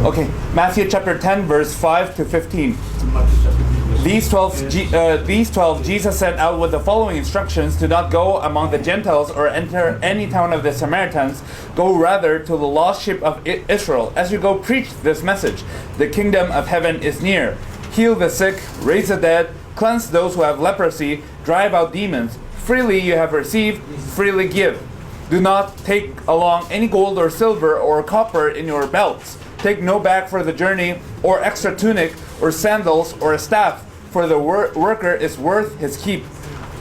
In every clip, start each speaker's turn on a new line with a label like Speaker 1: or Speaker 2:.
Speaker 1: Okay, Matthew chapter 10, verse 5 to 15. These 12 Jesus sent out with the following instructions: do not go among the Gentiles or enter any town of the Samaritans. Go rather to the lost sheep of Israel. As you go, preach this message: the kingdom of heaven is near. Heal the sick, raise the dead, cleanse those who have leprosy, drive out demons. Freely you have received, freely give. Do not take along any gold or silver or copper in your belts. Take no bag for the journey, or extra tunic, or sandals, or a staff, for the worker is worth his keep.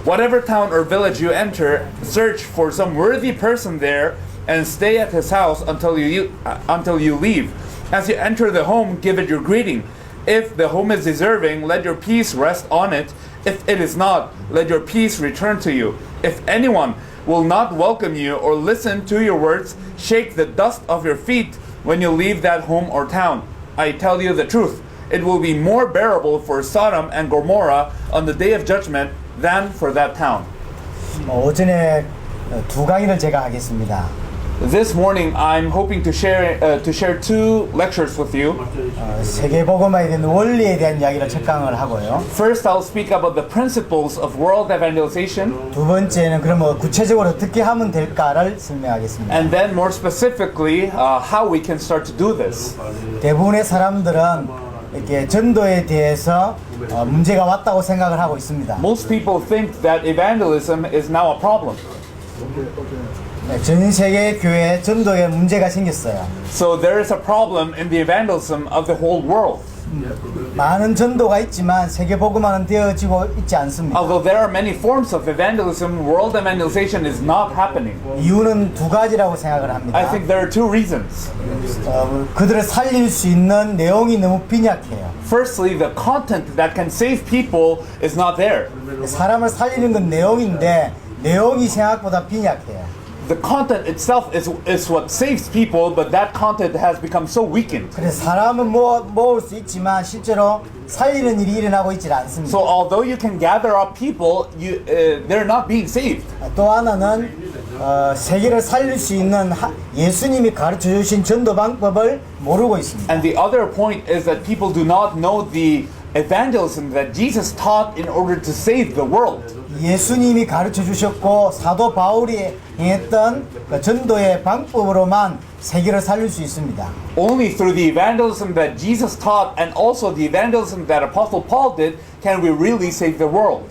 Speaker 1: Whatever town or village you enter, search for some worthy person there, and stay at his house until you leave. As you enter the home, give it your greeting. If the home is deserving, let your peace rest on it. If it is not, let your peace return to you. If anyone will not welcome you or listen to your words, shake the dust off your feet when you leave that home or town. I tell you the truth, it will be more bearable for Sodom and Gomorrah on the day of judgment than for that town.
Speaker 2: 오전에 두 강의를 제가 하겠습니다.
Speaker 1: This morning I'm hoping to share two lectures with you.
Speaker 2: 세계복음화에 대한 원리에 대한 이야기를 첫 강을 하고요.
Speaker 1: First, I'll speak about the principles of world evangelization.
Speaker 2: 두 번째는 그러면 구체적으로 어떻게 하면 될까를 설명하겠습니다.
Speaker 1: And then more specifically, how we can start to do this.
Speaker 2: 대부분의 사람들은 이렇게 전도에 대해서 문제가 왔다고 생각을 하고 있습니다.
Speaker 1: Most people think that evangelism is now a problem.
Speaker 2: 전 세계 교회에 전도에 문제가 생겼어요.
Speaker 1: So there is a problem in the evangelism of the whole world.
Speaker 2: 많은 전도가 있지만 세계 복음화는 되어지고 있지 않습니다.
Speaker 1: Although there are many forms of evangelism, world evangelization is not happening.
Speaker 2: 이유는 두 가지라고 생각을 합니다.
Speaker 1: I think there are two reasons.
Speaker 2: 그들을 살릴 수 있는 내용이 너무 빈약해요.
Speaker 1: Firstly, the content that can save people is not there.
Speaker 2: 사람을 살리는 건 내용인데 내용이 생각보다 빈약해요.
Speaker 1: The content itself is what saves people, but that content has become so weakened.
Speaker 2: 그래서 사람은 모을 수 있지만 실제로 살리는 일이 일어나고 있지 않습니다.
Speaker 1: So although you can gather up people, they're not being saved.
Speaker 2: 또 하나는 세계를 살릴 수 있는 예수님이 가르쳐 주신 전도 방법을 모르고 있습니다.
Speaker 1: And the other point is that people do not know the evangelism that Jesus taught in order to save the world.
Speaker 2: 예수님이 가르쳐 주셨고 사도 바울이 행했던 그 전도의 방법으로만 세계를 살릴 수 있습니다.
Speaker 1: Only through the evangelism that Jesus taught and also the evangelism that Apostle Paul did can we really save the world.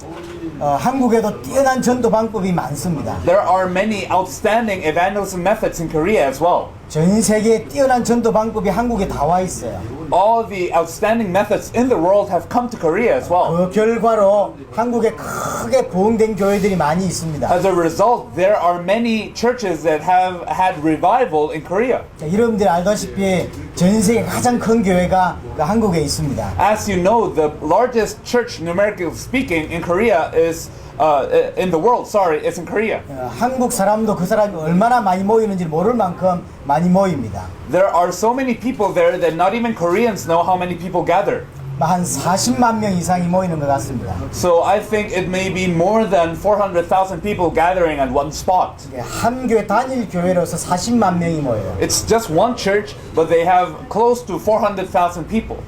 Speaker 2: 한국에도 뛰어난 전도 방법이 많습니다.
Speaker 1: There are many outstanding evangelism methods in Korea as well.
Speaker 2: 전 세계에 뛰어난 전도 방법이 한국에 다 와 있어요.
Speaker 1: All the outstanding methods in the world have come to Korea as well.
Speaker 2: 그 결과로 한국에 크게 부흥된 교회들이 많이 있습니다.
Speaker 1: As a result, there are many churches that have had revival in Korea.
Speaker 2: 자, 여러분들이 알다시피 전 세계 가장 큰 교회가 한국에 있습니다.
Speaker 1: As you know, the largest church, numerically speaking, in Korea is in the world. Sorry, it's in Korea.
Speaker 2: 한국 사람도 그 사람이 얼마나 많이 모이는지 모를 만큼 많이 모입니다.
Speaker 1: There are so many people there that not even Koreans know how many people gather.
Speaker 2: 한 40만 명 이상이 모이는 것 같습니다.
Speaker 1: So I think it may be more than 400,000 people gathering at one spot.
Speaker 2: 한 교회 단일 교회로서 40만 명이 모여요.
Speaker 1: It's just one church, but they have close to 400,000 people.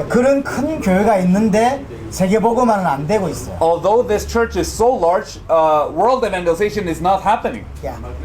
Speaker 2: 그런 큰 교회가 있는데 세계 복음화는 안 되고 있어요.
Speaker 1: Although this church is so large, world evangelization is not happening.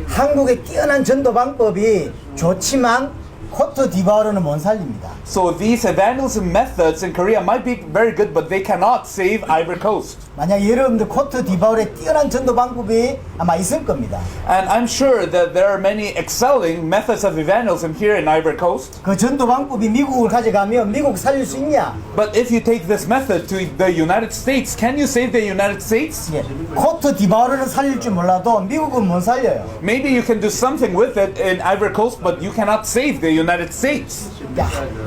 Speaker 2: 한국의 뛰어난 전도 방법이 좋지만 코트 디바우르는 못 살립니다.
Speaker 1: So these evangelism methods in Korea might be very good, but they cannot save Ivory Coast.
Speaker 2: 만약 여러분들 코트 디바우르의 뛰어난 전도 방법이 아마 있을 겁니다.
Speaker 1: And I'm sure that there are many excelling methods of evangelism here in Ivory Coast.
Speaker 2: 그 전도 방법이 미국을 가져가면 미국 살릴 수 있냐?
Speaker 1: But if you take this method to the United States, can you save the United States?
Speaker 2: 코트 디바우르는 살릴 줄 몰라도 미국은 못 살려요.
Speaker 1: Maybe you can do something with it in Ivory Coast, but you cannot save the United States.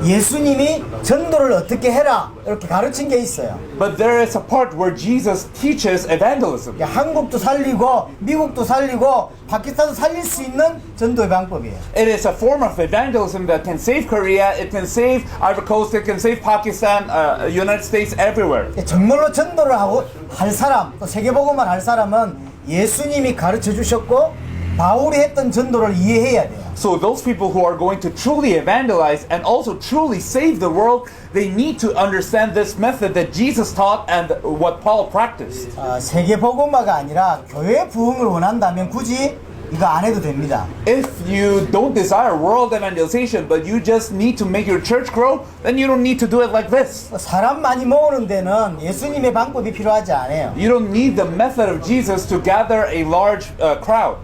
Speaker 2: 예수님이 전도를 어떻게 해라 이렇게 가르친 게 있어요.
Speaker 1: But there is a part where Jesus teaches evangelism.
Speaker 2: 한국도 살리고 미국도 살리고 파키스탄도 살릴 수 있는 전도의 방법이에요.
Speaker 1: It is a form of evangelism that can save Korea, it can save Ivory Coast, it can save Pakistan, United States, everywhere.
Speaker 2: 정말로 전도를 하고 할 사람, 또 세계복음을 할 사람은 예수님이 가르쳐 주셨고 바울이 했던 전도를 이해해야 돼요.
Speaker 1: So those people who are going to truly evangelize and also truly save the world, they need to understand this method that Jesus taught and what Paul practiced.
Speaker 2: 세계 복음화가 아니라 교회 부흥을 원한다면 굳이 이거 안 해도 됩니다.
Speaker 1: If you don't desire world evangelization, but you just need to make your church grow, then you don't need to do it like this.
Speaker 2: 사람 많이 모으는 데는 예수님의 방법이 필요하지 않아요.
Speaker 1: You don't need the method of Jesus to gather a large crowd.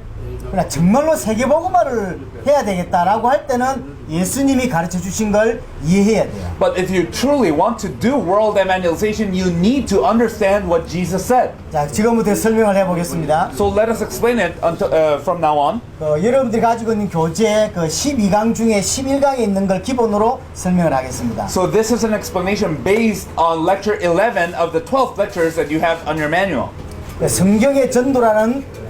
Speaker 2: 그러나 정말로 세계 복음화를 해야 되겠다라고 할 때는 예수님이 가르쳐 주신 걸 이해해야 돼요.
Speaker 1: But if you truly want to do world evangelization, you need to understand what Jesus said.
Speaker 2: 자, 지금부터 설명을 해보겠습니다.
Speaker 1: So let us explain it from now on.
Speaker 2: 여러분들이 가지고 있는 교재 12강 중에 11강에 있는 걸 기본으로 설명을 하겠습니다.
Speaker 1: So this is an explanation based on lecture 11 of the 12 lectures that you have on your manual.
Speaker 2: 성경의 전도라는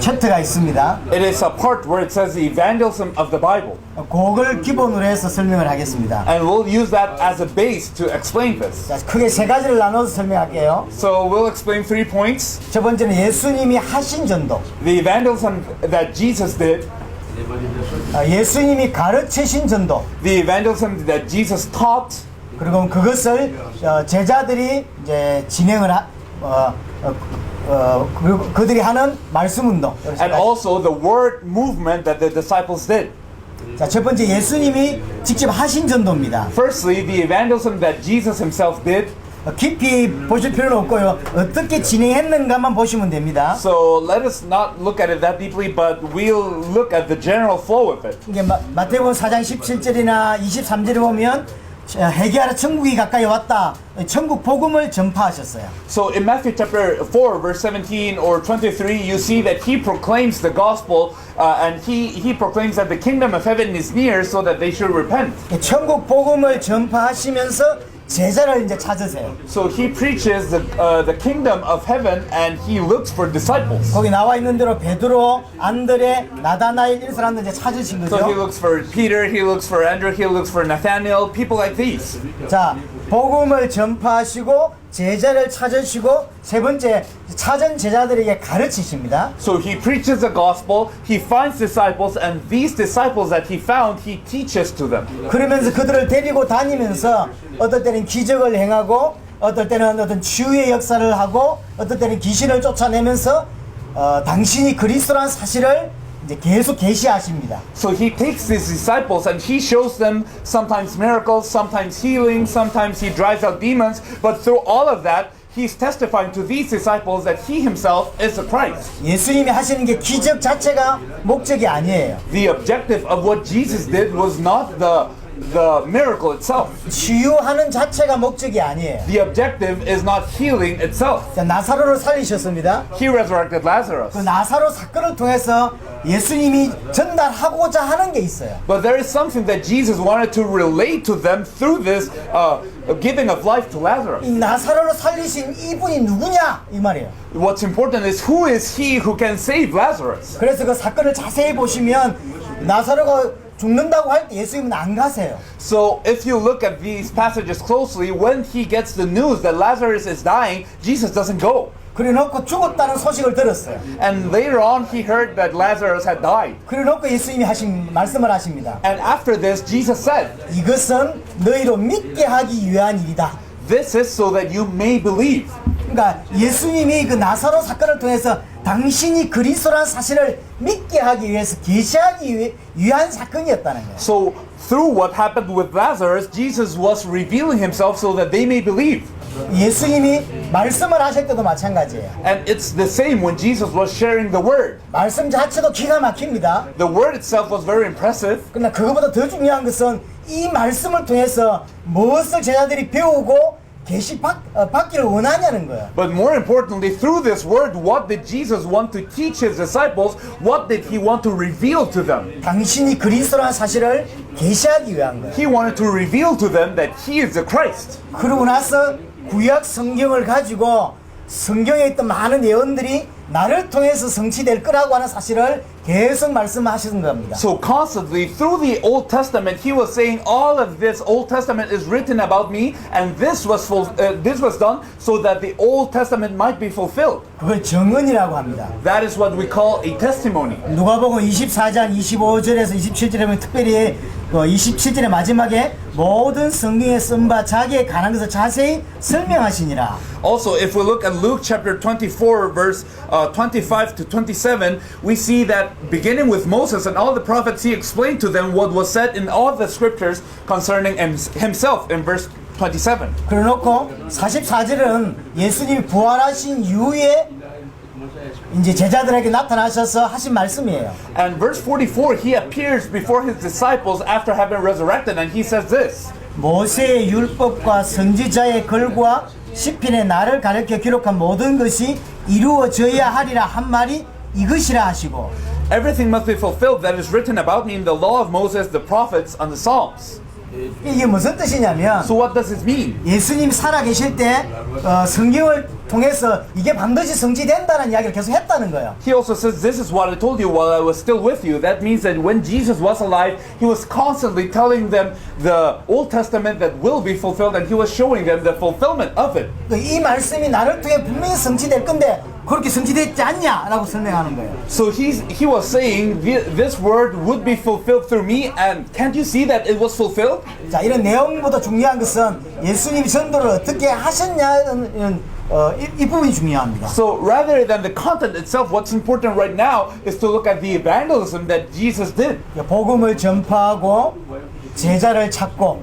Speaker 2: 챕터가 있습니다.
Speaker 1: It is a part where it says the evangelism of the Bible.
Speaker 2: 그걸 기본으로 해서 설명을 하겠습니다.
Speaker 1: And we'll use that as a base to explain this.
Speaker 2: 자, 크게 세 가지를 나눠서 설명할게요.
Speaker 1: So we'll explain 3 points.
Speaker 2: 첫 번째는 예수님이 하신 전도.
Speaker 1: The evangelism that Jesus did,
Speaker 2: 예수님이 가르치신 전도.
Speaker 1: the evangelism that Jesus taught,
Speaker 2: 그리고 그것을 제자들이 이제 진행을 그리고 그들이 하는 말씀 운동.
Speaker 1: and also the word movement that the disciples did.
Speaker 2: 자, 첫 번째 예수님이 직접 하신 전도입니다.
Speaker 1: Firstly, the evangelism that Jesus himself did.
Speaker 2: 깊이 보실 필요는 없고요. 어떻게 진행했는가만 보시면 됩니다.
Speaker 1: So let us not look at it that deeply, but we'll look at the general flow of it.
Speaker 2: 이게 마태복음 4장 17절이나 23절에 보면 회개하라 천국이 가까이 왔다. 천국 복음을 전파하셨어요.
Speaker 1: So in Matthew chapter 4, verse 17 or 23, you see that he proclaims the gospel and he proclaims that the kingdom of heaven is near so that they should repent.
Speaker 2: 천국 복음을 전파하시면서 제자를 이제 찾으세요.
Speaker 1: So he preaches the kingdom of heaven and he looks for disciples.
Speaker 2: 거기 나와 있는 대로 베드로, 안드레, 나다나엘 이런 사람들 이제 찾으신
Speaker 1: So he
Speaker 2: 거죠.
Speaker 1: looks for Peter, he looks for Andrew, he looks for Nathaniel, people like these.
Speaker 2: 자, 복음을 전파하시고 제자를 찾으시고 세 번째 찾은 제자들에게 가르치십니다.
Speaker 1: So he preaches the gospel, he finds disciples, and these disciples that he found, he teaches to them.
Speaker 2: 그러면서 그들을 데리고 다니면서 어떨 때는 기적을 행하고 어떨 때는 어떤 치유의 역사를 하고 어떨 때는 귀신을 쫓아내면서 당신이 그리스도라는 사실을 이제 계속 계시하십니다.
Speaker 1: So he takes his disciples and he shows them sometimes miracles, sometimes healing, sometimes he drives out demons, but through all of that, he's testifying to these disciples that he himself is the Christ.
Speaker 2: 예수님이 하시는 게 기적 자체가 목적이 아니에요.
Speaker 1: The objective of what Jesus did was not the miracle itself.
Speaker 2: 치유하는 자체가 목적이 아니에요.
Speaker 1: The objective is not healing itself.
Speaker 2: 자, 나사로를 살리셨습니다.
Speaker 1: He resurrected Lazarus.
Speaker 2: 그 나사로 사건을 통해서 예수님이 전달하고자 하는 게 있어요.
Speaker 1: But there is something that Jesus wanted to relate to them through this giving of life to Lazarus.
Speaker 2: 이 나사로를 살리신 이분이 누구냐 이 말이에요.
Speaker 1: What's important is who is he who can save Lazarus?
Speaker 2: 그래서 그 사건을 자세히 보시면 나사로가 죽는다고 할 때 예수님은 안 가세요.
Speaker 1: So if you look at these passages closely, when he gets the news that Lazarus is dying, Jesus doesn't go.
Speaker 2: 그래놓고 죽었다는 소식을 들었어요.
Speaker 1: And later on he heard that Lazarus had died.
Speaker 2: 그래놓고 예수님이 말씀을 하십니다.
Speaker 1: And after this, Jesus said,
Speaker 2: 이것은 너희로 믿게 하기 위한 일이다.
Speaker 1: this is so that you may believe.
Speaker 2: 그러니까 예수님이 그 나사로 사건을 통해서 당신이 그리스도라는 사실을 믿게 하기 위해서 계시하기 위한 사건이었다는 거예요.
Speaker 1: So through what happened with Lazarus, Jesus was revealing himself so that they may believe.
Speaker 2: 예수님이 말씀을 하실 때도 마찬가지예요.
Speaker 1: And it's the same when Jesus was sharing the word.
Speaker 2: 말씀 자체도 기가 막힙니다.
Speaker 1: The word itself was very impressive.
Speaker 2: 그러나 그거보다 더 중요한 것은 이 말씀을 통해서 무엇을 제자들이 배우고 받기를 원하냐는 거예요.
Speaker 1: But more importantly, through this word, what did Jesus want to teach his disciples? What did he want to reveal to them?
Speaker 2: 당신이 그리스도라는 사실을 계시하기 위한 거예요.
Speaker 1: He wanted to reveal to them that he is the Christ.
Speaker 2: 그러고 나서 구약 성경을 가지고 성경에 있던 많은 예언들이 나를 통해서 성취될 거라고 하는 사실을 계속 말씀하시는 겁니다.
Speaker 1: So constantly through the Old Testament, he was saying all of this Old Testament is written about me, and this was done so that the Old Testament might be fulfilled.
Speaker 2: 그걸 정언이라고 합니다.
Speaker 1: That is what we call a testimony.
Speaker 2: 누가복음 24장 25절에서 27절에 보면 특별히 그 27절의 마지막에 모든 성경에 쓴 바 자기에 관한 것을 자세히 설명하시니라.
Speaker 1: Also, if we look at Luke chapter 24, verse 25 to 27, we see that beginning with Moses and all the prophets, he explained to them what was said in all the scriptures concerning himself in verse 27.
Speaker 2: 그래놓고 44절은 예수님이 부활하신 이후에 이제 제자들에게 나타나셔서 하신 말씀이에요.
Speaker 1: And verse 44, he appears before his disciples after having resurrected, and he says this.
Speaker 2: 모세의 율법과 선지자의 글과 시편의 나를 가르쳐 기록한 모든 것이 이루어져야 하리라 한 말이 이것이라 하시고
Speaker 1: Everything must be fulfilled that is written about me in the law of Moses, the prophets, and the Psalms.
Speaker 2: 이게 무슨 뜻이냐면
Speaker 1: So what does this mean?
Speaker 2: 예수님 살아계실 때 성경을 통해서 이게 반드시 성취된다는 이야기를 계속 했다는 거예요.
Speaker 1: He also says, this is what I told you while I was still with you. That means that when Jesus was alive, he was constantly telling them the Old Testament that will be fulfilled, and he was showing them the fulfillment of it.
Speaker 2: 이 말씀이 나를 통해 분명히 성취될 건데 그렇게 성취됐지 않냐라고 설명하는 거예요.
Speaker 1: So he was saying this word would be fulfilled through me, and can't you see that it was fulfilled?
Speaker 2: 자, 이런 내용보다 중요한 것은 예수님이 전도를 어떻게 하셨냐는 이 부분이 중요합니다.
Speaker 1: So rather than the content itself, what's important right now is to look at the evangelism that Jesus did.
Speaker 2: 복음을 전파하고 제자를 찾고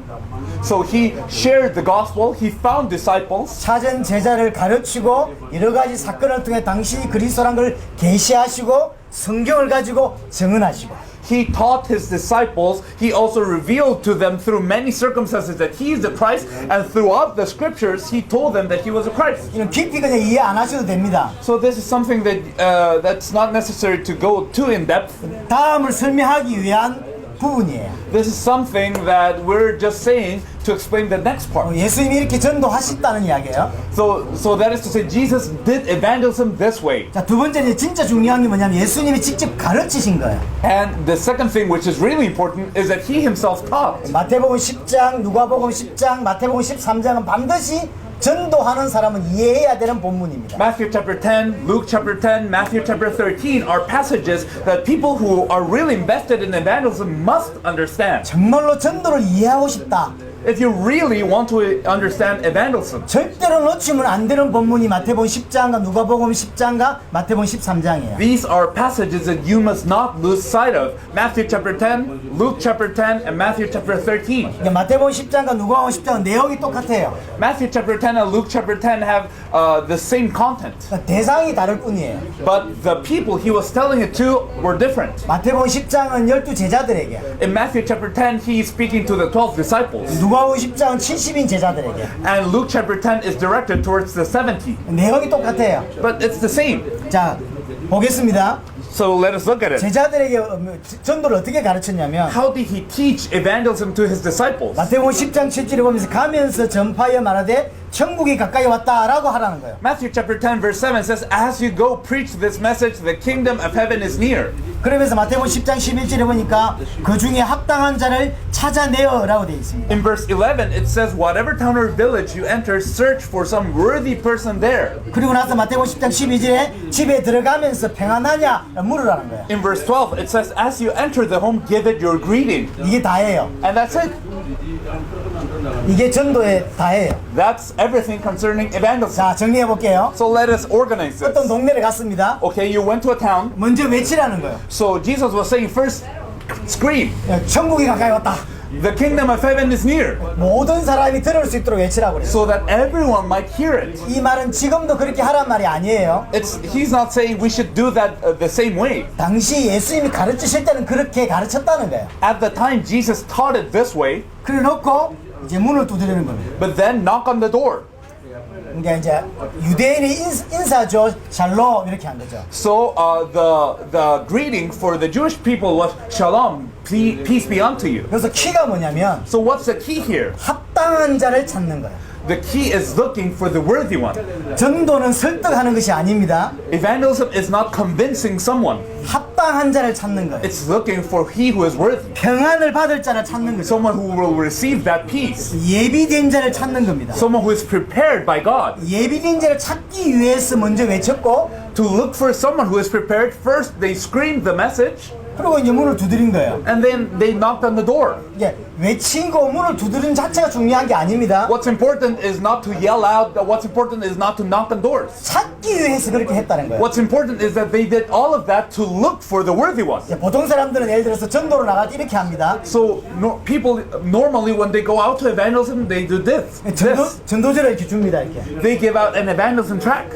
Speaker 1: So he shared the gospel, he found disciples,
Speaker 2: 찾은 제자를 가르치고 여러 가지 사건을 통해 당신이 그리스도란 걸 계시하시고 성경을 가지고 증언하시고
Speaker 1: he taught his disciples, he also revealed to them through many circumstances that he is the Christ, and throughout the scriptures he told them that he was a Christ.
Speaker 2: 이런 깊이 그냥 이해 안 하셔도 됩니다.
Speaker 1: So this is something that that's not necessary to go too in depth.
Speaker 2: 다음을 설명하기 위한 부분이에요.
Speaker 1: This is something that we're just saying to explain the next part.
Speaker 2: 예수님이 이렇게 전도하셨다는 이야기예요.
Speaker 1: So that is to say Jesus did evangelism this way.
Speaker 2: 자, 두 번째 이제 진짜 중요한 게 뭐냐면 예수님이 직접 가르치신 거예요.
Speaker 1: And the second thing which is really important is that he himself taught.
Speaker 2: 마태복음 10장, 누가복음 10장, 마태복음 13장은 반드시 전도하는 사람은 이해해야 되는 본문입니다.
Speaker 1: Matthew chapter 10, Luke chapter 10, Matthew chapter 13 are passages that people who are really invested in evangelism must understand.
Speaker 2: 정말로 전도를 이해하고 싶다.
Speaker 1: If you really want to understand evangelism.
Speaker 2: 절대로 놓치면 안 되는 본문이 마태복음 10장과 누가복음 10장과 마태복음 13장이에요.
Speaker 1: These are passages that you must not lose sight of. Matthew chapter 10, Luke chapter 10, and Matthew chapter 13.
Speaker 2: 마태복음 10장과 누가복음 10장은 내용이 똑같아요.
Speaker 1: Matthew chapter 10 and Luke chapter 10 have the same content.
Speaker 2: 대상이 다를 뿐이에요.
Speaker 1: But the people he was telling it to were different.
Speaker 2: 마태복음 10장은 12 제자들에게,
Speaker 1: In Matthew chapter 10, he is speaking to the 12 disciples.
Speaker 2: 누가복음 10장은 70인 제자들에게.
Speaker 1: And Luke chapter 10 is directed towards the 70.
Speaker 2: 내용이 똑같아요.
Speaker 1: But it's the same.
Speaker 2: 자, 보겠습니다.
Speaker 1: So let us look at it.
Speaker 2: 제자들에게 전도를 어떻게 가르쳤냐면
Speaker 1: How did he teach evangelism to his disciples?
Speaker 2: 마태복음 10장 7절에 보면서 가면서 전파하여 말하되 천국이 가까이 왔다라고 하라는 거예요.
Speaker 1: Matthew chapter 10 verse 7 says, as you go preach this message, the kingdom of heaven is near.
Speaker 2: 그러면서 마태복음 10장 11절에 보니까 그 중에 합당한 자를 찾아내어라고 되어 있습니다.
Speaker 1: In verse 11 it says, whatever town or village you enter, search for some worthy person there.
Speaker 2: 그리고 나서 마태복음 10장 12절에 집에 들어가면서 평안하냐 물으라는 거예요.
Speaker 1: In verse 12 it says, as you enter the home, give it your greeting.
Speaker 2: 이게 다예요.
Speaker 1: And that's it.
Speaker 2: 이게 전도의 다예요.
Speaker 1: That's everything concerning evangelism.
Speaker 2: 자, 정리해 볼게요.
Speaker 1: So let us organize
Speaker 2: 어떤
Speaker 1: this.
Speaker 2: 동네를 갔습니다.
Speaker 1: Okay, you went to a town.
Speaker 2: 먼저 외치라는 거예요.
Speaker 1: So Jesus was saying, first, scream.
Speaker 2: 천국이 가까이 왔다.
Speaker 1: The kingdom of heaven is near.
Speaker 2: 모든 사람이 들을 수 있도록 외치라고 그래요.
Speaker 1: So that everyone might hear it.
Speaker 2: 이 말은 지금도 그렇게 하란 말이 아니에요.
Speaker 1: He's not saying we should do that the same way.
Speaker 2: 당시 예수님이 가르치실 때는 그렇게 가르쳤다는 거예요.
Speaker 1: At the time, Jesus taught it this way,
Speaker 2: 그래 놓고 이제 문을 두드리는 겁니다.
Speaker 1: but then knock on the door.
Speaker 2: 그러니까 이제 유대인의 인사죠. 샬롬 이렇게 한 거죠.
Speaker 1: So the greeting for the Jewish people was Shalom, peace be unto you.
Speaker 2: 그래서 키가 뭐냐면
Speaker 1: So what's the key here?
Speaker 2: 합당한 자를 찾는 거예요.
Speaker 1: The key is looking for the worthy one.
Speaker 2: 전도는 설득하는 것이 아닙니다.
Speaker 1: Evangelism is not convincing someone.
Speaker 2: 합당한 자를 찾는 거예요.
Speaker 1: It's looking for he who is worthy.
Speaker 2: 평안을 받을 자를 찾는 거죠.
Speaker 1: Someone who will receive that peace.
Speaker 2: 예비된 자를 찾는 겁니다.
Speaker 1: Someone who is prepared by God.
Speaker 2: 예비된 자를 찾기 위해서 먼저 외쳤고
Speaker 1: To look for someone who is prepared, first they screamed the message,
Speaker 2: 그리고 이제 문을 두드린 거예요.
Speaker 1: and then they knocked on the door.
Speaker 2: 이게 외친 거 문을 두드린 자체가 중요한 게 아닙니다.
Speaker 1: What's important is not to yell out. What's important is not to knock on doors.
Speaker 2: 찾기 위해서 그렇게 했다는 거예요.
Speaker 1: What's important is that they did all of that to look for the worthy one.
Speaker 2: 보통 사람들은 예를 들어서 전도로 나갈 때 이렇게 합니다.
Speaker 1: So people normally when they go out to evangelism, they do this.
Speaker 2: 전도지를 이렇게 줍니다. 이렇게.
Speaker 1: They give out an evangelism tract.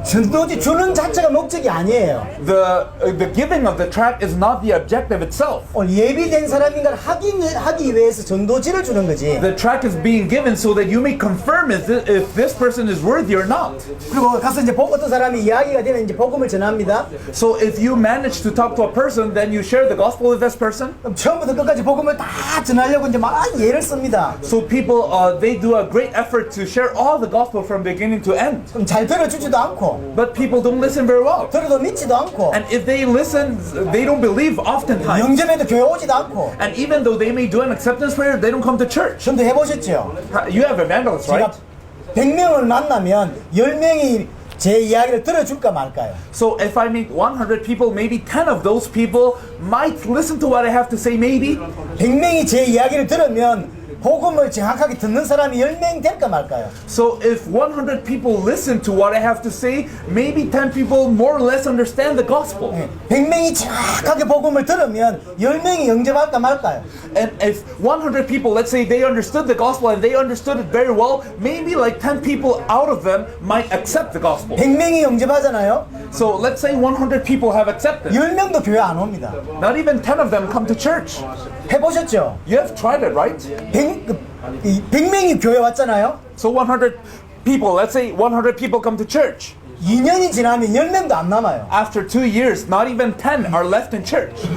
Speaker 2: 전도지 주는 자체가 목적이 아니에요.
Speaker 1: The giving of the tract is not the objective itself.
Speaker 2: 예비된 사람인가 하기 위해서 전도지를 주는 거지.
Speaker 1: The tract is being given so that you may confirm if this person is worthy or not.
Speaker 2: 그리고 가서 이제 어떤 사람이 이야기가 되면 이제 복음을 전합니다.
Speaker 1: So if you manage to talk to a person, then you share the gospel with this person.
Speaker 2: 그럼 처음부터 끝까지 복음을 다 전하려고 이제 막 예를 씁니다.
Speaker 1: So people they do a great effort to share all the gospel from beginning to end.
Speaker 2: 그럼 잘 들어주지도 않고
Speaker 1: But people don't listen very well.
Speaker 2: 들어도 믿지도 않고
Speaker 1: And if they listen, they don't believe oftentimes.
Speaker 2: 영접에도 교회 오지도 않고.
Speaker 1: And even though they may do an acceptance prayer, they don't come to church.
Speaker 2: 전도 해보셨죠?
Speaker 1: You have evangelists,
Speaker 2: 제가
Speaker 1: right?
Speaker 2: 100명을 만나면 10명이 제 이야기를 들어줄까 말까요?
Speaker 1: So if I meet 100 people, maybe 10 of those people might listen to what I have to say, maybe.
Speaker 2: 100명이 제 이야기를 들으면 복음을 정확하게 듣는 사람이 10명 될까 말까요?
Speaker 1: So if 100 people listen to what I have to say, maybe 10 people more or less understand the gospel.
Speaker 2: 100명이 정확하게 복음을 들으면 10명이 영접할까 말까요?
Speaker 1: And if 100 people, let's say they understood the gospel and they understood it very well, maybe like 10 people out of them might accept the gospel.
Speaker 2: 100명이 영접하잖아요?
Speaker 1: So let's say 100 people have accepted.
Speaker 2: 10명도 교회 안 옵니다.
Speaker 1: Not even 10 of them come to church.
Speaker 2: 해보셨죠?
Speaker 1: You have tried it, right?
Speaker 2: 100명이 교회 왔잖아요?
Speaker 1: So 100 people, let's say 100 people come to church.
Speaker 2: 2년이 지나면 10명도 안 남아요.
Speaker 1: After 2 years, not even 10 are left in church.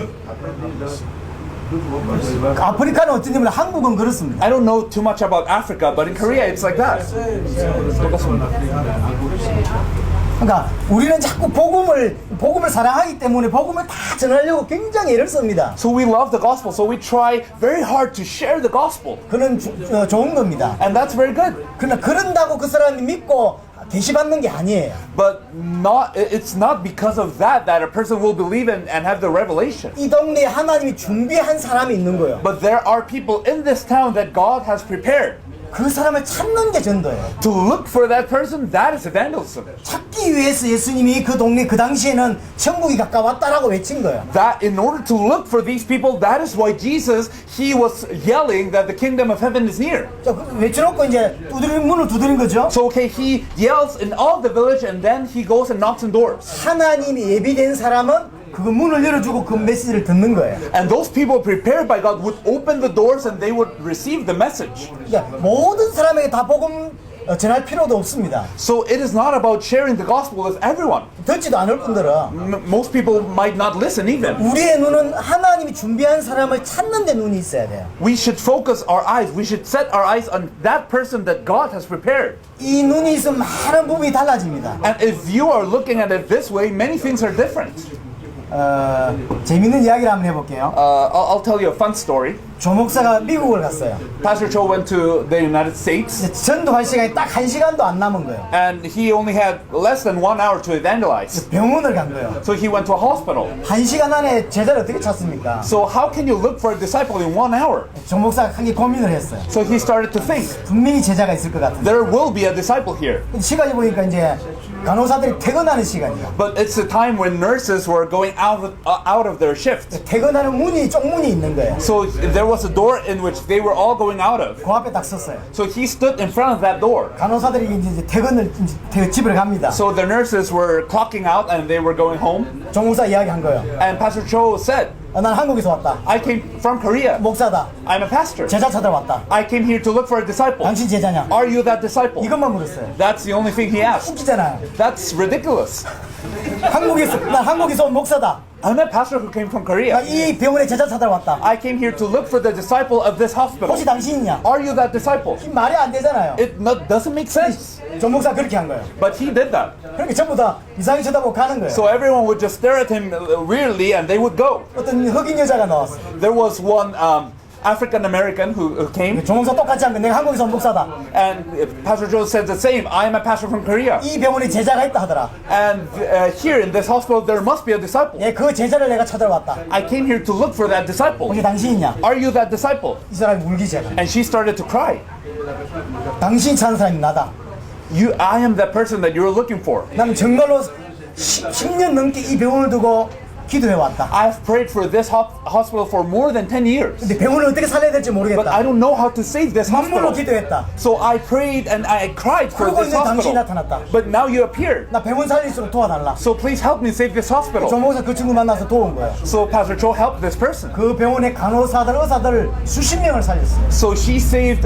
Speaker 2: 아프리카는 어떤지 몰라 한국은 그렇습니다.
Speaker 1: I don't know too much about Africa, but in Korea it's like that.
Speaker 2: 그러니까 우리는 자꾸 복음을 사랑하기 때문에 복음을 다 전하려고 굉장히 애를 씁니다.
Speaker 1: So we love the gospel, so we try very hard to share the gospel.
Speaker 2: 그는 좋은 겁니다.
Speaker 1: And that's very good.
Speaker 2: 그러나 그런다고 그 사람이 믿고 계시받는 게 아니에요.
Speaker 1: But it's not because of that that a person will believe and have the revelation.
Speaker 2: 이 동네에 하나님이 준비한 사람이 있는 거예요.
Speaker 1: But there are people in this town that God has prepared.
Speaker 2: 그 사람을 찾는 게 전도예요.
Speaker 1: To look for that person, that is evangelism.
Speaker 2: 찾기 위해서 예수님이 그 동네 그 당시에는 천국이 가까웠다라고 외친 거예요.
Speaker 1: That in order to look for these people, that is why Jesus, he was yelling that the kingdom of heaven is near.
Speaker 2: 자, 외쳐놓고 이제 문을 두드린 거죠.
Speaker 1: So okay, he yells in all the village and then he goes and knocks on doors.
Speaker 2: 하나님이 예비된 사람은 그 문을 열어주고 그 메시지를 듣는 거예요.
Speaker 1: And those people prepared by God would open the doors and they would receive the message.
Speaker 2: 그러니까 모든 사람에게 다 복음 전할 필요도 없습니다.
Speaker 1: So it is not about sharing the gospel with everyone.
Speaker 2: 듣지도 않을 뿐더러
Speaker 1: Most people might not listen even.
Speaker 2: 우리의 눈은 하나님이 준비한 사람을 찾는 데 눈이 있어야 돼요.
Speaker 1: We should focus our eyes. We should set our eyes on that person that God has prepared.
Speaker 2: 이 눈이 있으면 많은 부분이 달라집니다.
Speaker 1: And if you are looking at it this way, many things are different.
Speaker 2: 재밌는 이야기를 한번 해볼게요.
Speaker 1: I'll tell you a fun story.
Speaker 2: 조 목사가 미국을 갔어요.
Speaker 1: Pastor Cho went to the United States.
Speaker 2: 전도할 시간이 딱 1시간도 안 남은 거예요.
Speaker 1: And he only had less than 1 hour to evangelize.
Speaker 2: 병원을 간 거예요.
Speaker 1: So he went to a hospital.
Speaker 2: 1시간 안에 제자를 어떻게 찾습니까?
Speaker 1: So how can you look for a disciple in 1 hour?
Speaker 2: 조 목사가 크게 고민을 했어요.
Speaker 1: So he started to think,
Speaker 2: 분명히 제자가 있을 것 같은데.
Speaker 1: there will be a disciple here.
Speaker 2: 시간이 보니까 이제 간호사들이 퇴근하는 시간이에요.
Speaker 1: But it's the time when nurses were going out of their shift.
Speaker 2: 퇴근하는 쪽문이 있는 거예요.
Speaker 1: So there was a door in which they were all going out of.
Speaker 2: 그 앞에 딱 섰어요.
Speaker 1: So he stood in front of that door.
Speaker 2: 간호사들이 이제 집으로 갑니다.
Speaker 1: So the nurses were clocking out and they were going home.
Speaker 2: 조 목사 이야기한 거예요.
Speaker 1: And Pastor Cho said,
Speaker 2: 난 한국에서 왔다.
Speaker 1: I came from Korea.
Speaker 2: 목사다.
Speaker 1: I'm a pastor.
Speaker 2: 제자 찾으러 왔다.
Speaker 1: I came here to look for a disciple.
Speaker 2: 당신 제자냐?
Speaker 1: Are you that disciple?
Speaker 2: 이것만 물었어요.
Speaker 1: That's the only thing he asked.
Speaker 2: 웃기잖아요.
Speaker 1: That's ridiculous.
Speaker 2: 난 한국에서 온 목사다.
Speaker 1: I'm a pastor who came from Korea.
Speaker 2: 이 병원에 제자 찾으러 왔다.
Speaker 1: I came here to look for the disciple of this hospital.
Speaker 2: 혹시 당신이냐?
Speaker 1: Are you that disciple?
Speaker 2: 말이 안 되잖아요.
Speaker 1: Doesn't make sense.
Speaker 2: 전 목사 그렇게 한 거예요.
Speaker 1: But he did that.
Speaker 2: 그러니까 전부 다 이상히 쳐다보고 가는 거예요.
Speaker 1: So everyone would just stare at him weirdly and they would go.
Speaker 2: 어떤 흑인 여자가 나왔어.
Speaker 1: There was one African American who came,
Speaker 2: 조 목사 똑같이 한 거. 내가 한국에서 온 목사다.
Speaker 1: and Pastor Joe said the same. I am a pastor from Korea.
Speaker 2: 이 병원에 제자가 있다 하더라.
Speaker 1: And here in this hospital there must be a disciple.
Speaker 2: 예, 그 제자를 내가 찾으러 왔다.
Speaker 1: I came here to look for that disciple.
Speaker 2: 혹시 당신이냐?
Speaker 1: Are you that disciple?
Speaker 2: 이 사람이 울기 시작해.
Speaker 1: And she started to cry.
Speaker 2: 당신 찾는 사람이 나다.
Speaker 1: I am that person that you're looking for.
Speaker 2: 나는 정말로 10년 넘게 이 병원을 두고 기도해 왔다.
Speaker 1: I've prayed for this hospital for more than 10 years.
Speaker 2: 근데 병원을 어떻게 살려야 될지
Speaker 1: But
Speaker 2: 모르겠다.
Speaker 1: I don't know how to save this
Speaker 2: 눈물로
Speaker 1: hospital.
Speaker 2: 기도했다.
Speaker 1: So I prayed and I cried for
Speaker 2: 그러고
Speaker 1: this
Speaker 2: 이제 당신이
Speaker 1: hospital.
Speaker 2: 나타났다.
Speaker 1: But now you appeared.
Speaker 2: 나 병원 살릴 수 있도록 도와달라.
Speaker 1: So please help me save this
Speaker 2: 조
Speaker 1: hospital.
Speaker 2: 목사 그 친구 만나서 도운 거예요.
Speaker 1: So Pastor Cho helped this person.
Speaker 2: 그 병원의 간호사들, 의사들 수십 명을 살렸어요.
Speaker 1: So she saved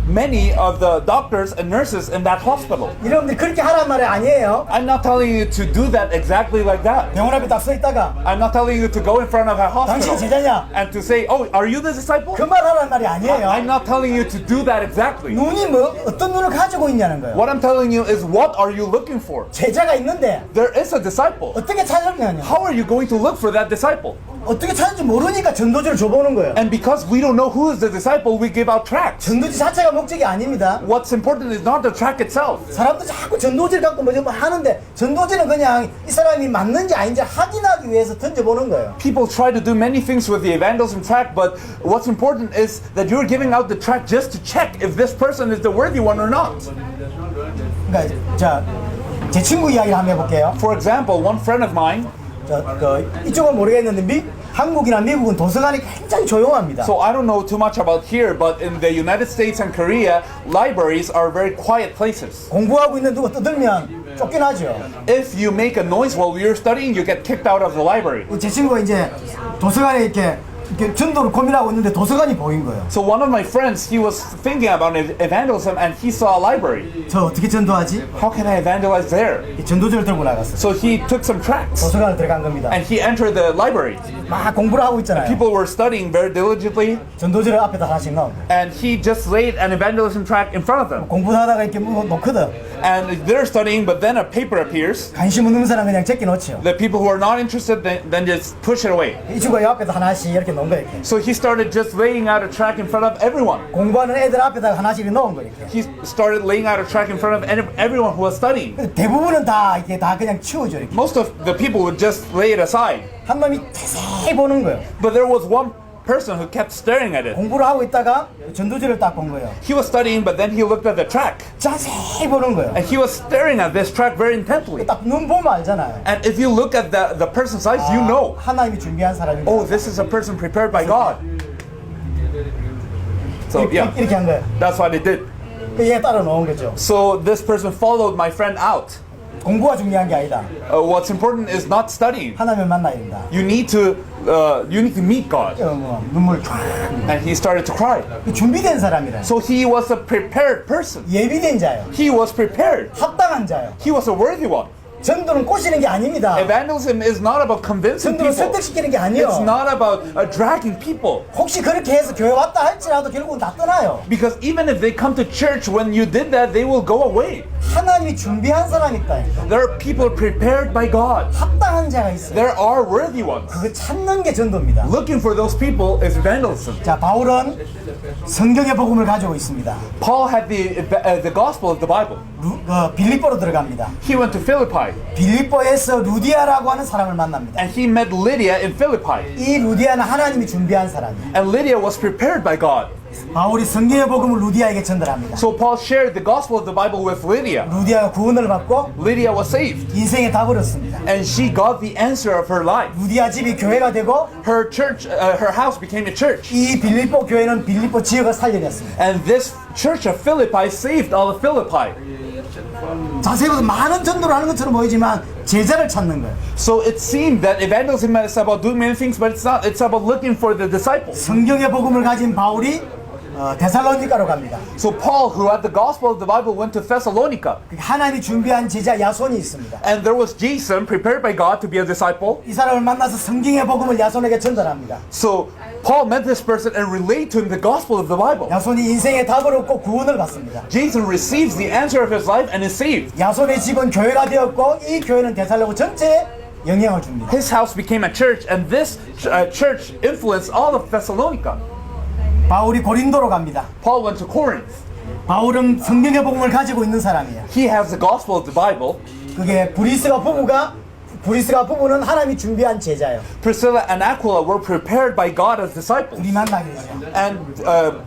Speaker 1: many of the doctors and nurses in that hospital.
Speaker 2: 여러분들이 그렇게 하란 말이 아니에요.
Speaker 1: I'm not telling you to do that exactly like that.
Speaker 2: 병원 앞에 딱 서 있다가
Speaker 1: I'm not telling you to go in front of a
Speaker 2: 당신
Speaker 1: hospital
Speaker 2: 제자냐?
Speaker 1: and to say, oh, are you the disciple?
Speaker 2: 그 말 하란 말이 아니에요.
Speaker 1: I'm not telling you to do that exactly.
Speaker 2: 눈이 뭐 어떤 눈을 가지고 있냐는 거예요.
Speaker 1: What I'm telling you is, what are you looking for?
Speaker 2: 제자가 있는데
Speaker 1: There is a disciple.
Speaker 2: 어떻게 찾으려냐?
Speaker 1: How are you going to look for that disciple?
Speaker 2: 어떻게 찾는지 모르니까 전도지를 줘보는 거예요.
Speaker 1: And because we don't know who is the disciple, we give out tracts.
Speaker 2: 전도지 자체가 목적이 아닙니다.
Speaker 1: What's important is not the tract itself.
Speaker 2: 사람들 자꾸 전도지를 갖고 뭐 하는데 전도지는 그냥 이 사람이 맞는지 아닌지 확인하기 위해서 던져보는 거예요.
Speaker 1: People try to do many things with the evangelism tract, but what's important is that you're giving out the tract just to check if this person is the worthy one or not.
Speaker 2: 그러니까 자, 제 친구 이야기를 한번 해볼게요.
Speaker 1: For example, one friend of mine,
Speaker 2: 이쪽은 모르겠는데 한국이나 미국은 도서관이 굉장히 조용합니다.
Speaker 1: so I don't know too much about here, but in the United States and Korea, libraries are very quiet places.
Speaker 2: 공부하고 있는 누가 떠들면 쫓겨나죠.
Speaker 1: If you make a noise while you're studying, you get kicked out of the library.
Speaker 2: 제 친구가 이제 도서관에 이렇게 전도를 고민하고 있는데 도서관이 보인 거예요.
Speaker 1: So one of my friends, he was thinking about evangelism and he saw a library.
Speaker 2: 저 어떻게 전도하지?
Speaker 1: How can I evangelize there?
Speaker 2: 전도지를 들고 나갔어요.
Speaker 1: So he took some tracts
Speaker 2: 도서관을 들어간 겁니다.
Speaker 1: and he entered the library.
Speaker 2: 막 공부를 하고 있잖아요.
Speaker 1: People were studying very diligently
Speaker 2: 전도지를 앞에다 하나씩 넣은 거예요.
Speaker 1: and he just laid an evangelism tract in front of them.
Speaker 2: 공부하다가 이렇게 놓거든.
Speaker 1: And they're studying, but then a paper appears.
Speaker 2: 관심 없는 사람 그냥 제끼 놓죠.
Speaker 1: The people who are not interested then just push it away.
Speaker 2: 이 친구가 이 앞에다 하나씩 이렇게 놓은 거예요.
Speaker 1: So he started just laying out a tract in front of everyone.
Speaker 2: 공부하는 애들 앞에다 하나씩 넣은 거예요. 이렇게.
Speaker 1: He started laying out a tract in front of everyone who was studying.
Speaker 2: 근데 대부분은 다 이게 다 그냥 치워져 이렇게.
Speaker 1: Most of the people would just lay it aside.
Speaker 2: 한 놈이 자세히 보는 거예요.
Speaker 1: But there was one person who kept staring at it.
Speaker 2: 공부를 하고 있다가 전도지를 딱 본 거예요.
Speaker 1: He was studying, but then he looked at the tract.
Speaker 2: 자세히 보는 거예요.
Speaker 1: And he was staring at this tract very intently.
Speaker 2: 딱 눈 보면 알잖아요.
Speaker 1: And if you look at the person's eyes, you know,
Speaker 2: 하나님이 준비한 사람입니다.
Speaker 1: oh, this is a person prepared by God. So yeah,
Speaker 2: 이렇게 한 거예요.
Speaker 1: that's what they did.
Speaker 2: 얘 따라 놓은 거죠.
Speaker 1: So this person followed my friend out.
Speaker 2: 공부가 중요한 게 아니다.
Speaker 1: What's important is not studying.
Speaker 2: 하나님을 만나야 된다.
Speaker 1: You need to meet God.
Speaker 2: 눈물 쫙.
Speaker 1: And he started to cry.
Speaker 2: 준비된 사람이라.
Speaker 1: So he was a prepared person.
Speaker 2: 예비된 자요.
Speaker 1: He was prepared.
Speaker 2: 합당한 자요.
Speaker 1: He was a worthy one.
Speaker 2: 전도는 꼬시는 게 아닙니다.
Speaker 1: Evangelism is not about convincing
Speaker 2: 전도는
Speaker 1: people.
Speaker 2: 설득시키는 게
Speaker 1: It's
Speaker 2: 아니에요.
Speaker 1: not about dragging people.
Speaker 2: 혹시 그렇게 해서 교회 왔다 할지라도 결국은 다 떠나요.
Speaker 1: Because even if they come to church, when you did that, they will go away.
Speaker 2: 하나님이 준비한 사람이 있다.
Speaker 1: There are people prepared by God.
Speaker 2: 합당한 자가 있어요.
Speaker 1: There are worthy ones.
Speaker 2: 그거 찾는 게 전도입니다.
Speaker 1: Looking for those people is evangelism.
Speaker 2: 자, 바울은 성경의 복음을 가지고 있습니다.
Speaker 1: Paul had the gospel of the Bible.
Speaker 2: 빌립보로 들어갑니다.
Speaker 1: He went to Philippi
Speaker 2: 빌립보에서 루디아라고 하는 사람을 만납니다.
Speaker 1: and he met Lydia in Philippi.
Speaker 2: 이 루디아는 하나님이 준비한 사람이에요.
Speaker 1: And Lydia was prepared by God.
Speaker 2: 바울이 성경의 복음을 루디아에게 전달합니다.
Speaker 1: So Paul shared the gospel of the Bible with Lydia.
Speaker 2: 루디아가 구원을 받고
Speaker 1: Lydia was saved.
Speaker 2: 인생의 답을 얻습니다.
Speaker 1: And she got the answer of her life.
Speaker 2: 루디아 집이 교회가 되고
Speaker 1: Her church, her house became a church.
Speaker 2: 이 빌립보 교회는 빌립보 지역을 살려냈습니다.
Speaker 1: And this church of Philippi saved all of Philippi.
Speaker 2: 자세히 보면 많은 전도를 하는 것처럼 보이지만 제자를 찾는 거예요.
Speaker 1: So it seemed that evangelism is about doing many things, but it's not. It's about looking for the disciples.
Speaker 2: 성경의 복음을 가진 바울이 데살로니가로 갑니다.
Speaker 1: So Paul, who had the gospel of the Bible, went to Thessalonica.
Speaker 2: 하나님이 준비한 제자 야손이 있습니다.
Speaker 1: And there was Jason, prepared by God to be a disciple.
Speaker 2: 이 사람을 만나서 성경의 복음을 야손에게 전달합니다.
Speaker 1: So Paul met this person and relayed to him the gospel of the Bible.
Speaker 2: 야손이 인생의 답을 얻고 구원을 받습니다.
Speaker 1: Jason receives the answer of his life and is saved.
Speaker 2: 야손의 집은 교회가 되었고 이 교회는 데살로니가 전체에 영향을 줍니다.
Speaker 1: His house became a church, and this church influenced all of Thessalonica.
Speaker 2: 바울이 고린도로 갑니다.
Speaker 1: Paul went to Corinth.
Speaker 2: 바울은 성경의 복음을 가지고 있는 사람이에요.
Speaker 1: He has the gospel of the Bible.
Speaker 2: 그게 브리스가 부부는 하나님이 준비한 제자예요.
Speaker 1: Priscilla and Aquila were prepared by God as disciples.
Speaker 2: 둘이 만나게 되죠.
Speaker 1: And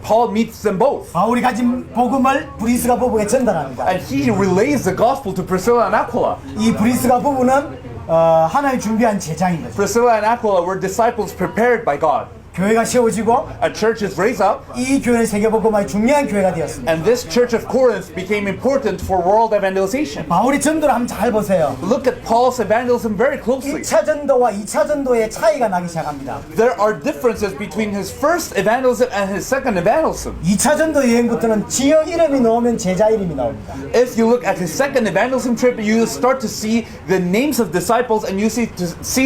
Speaker 1: Paul meets them both.
Speaker 2: 바울이 가진 복음을 브리스가 부부에게 전달합니다.
Speaker 1: And he relays the gospel to Priscilla and Aquila.
Speaker 2: 이 브리스가 부부는 하나님이 준비한 제자인 거죠.
Speaker 1: Priscilla and Aquila were disciples prepared by God.
Speaker 2: 교회가 세워지고
Speaker 1: A church is raised up,
Speaker 2: 이 교회는 세계복음화의 중요한 교회가 되었습니다.
Speaker 1: and this church of Corinth became important for world evangelization.
Speaker 2: 바울의 전도를 한번 잘 보세요.
Speaker 1: Look at Paul's evangelism very closely.
Speaker 2: 1차 전도와 2차 전도의 차이가 나기 시작합니다.
Speaker 1: There are differences between his first evangelism and his second evangelism.
Speaker 2: 2차 전도 여행부터는 지역 이름이 나오면 제자 이름이 나옵니다.
Speaker 1: If you look at his second evangelism trip, you start to see the names of disciples and you see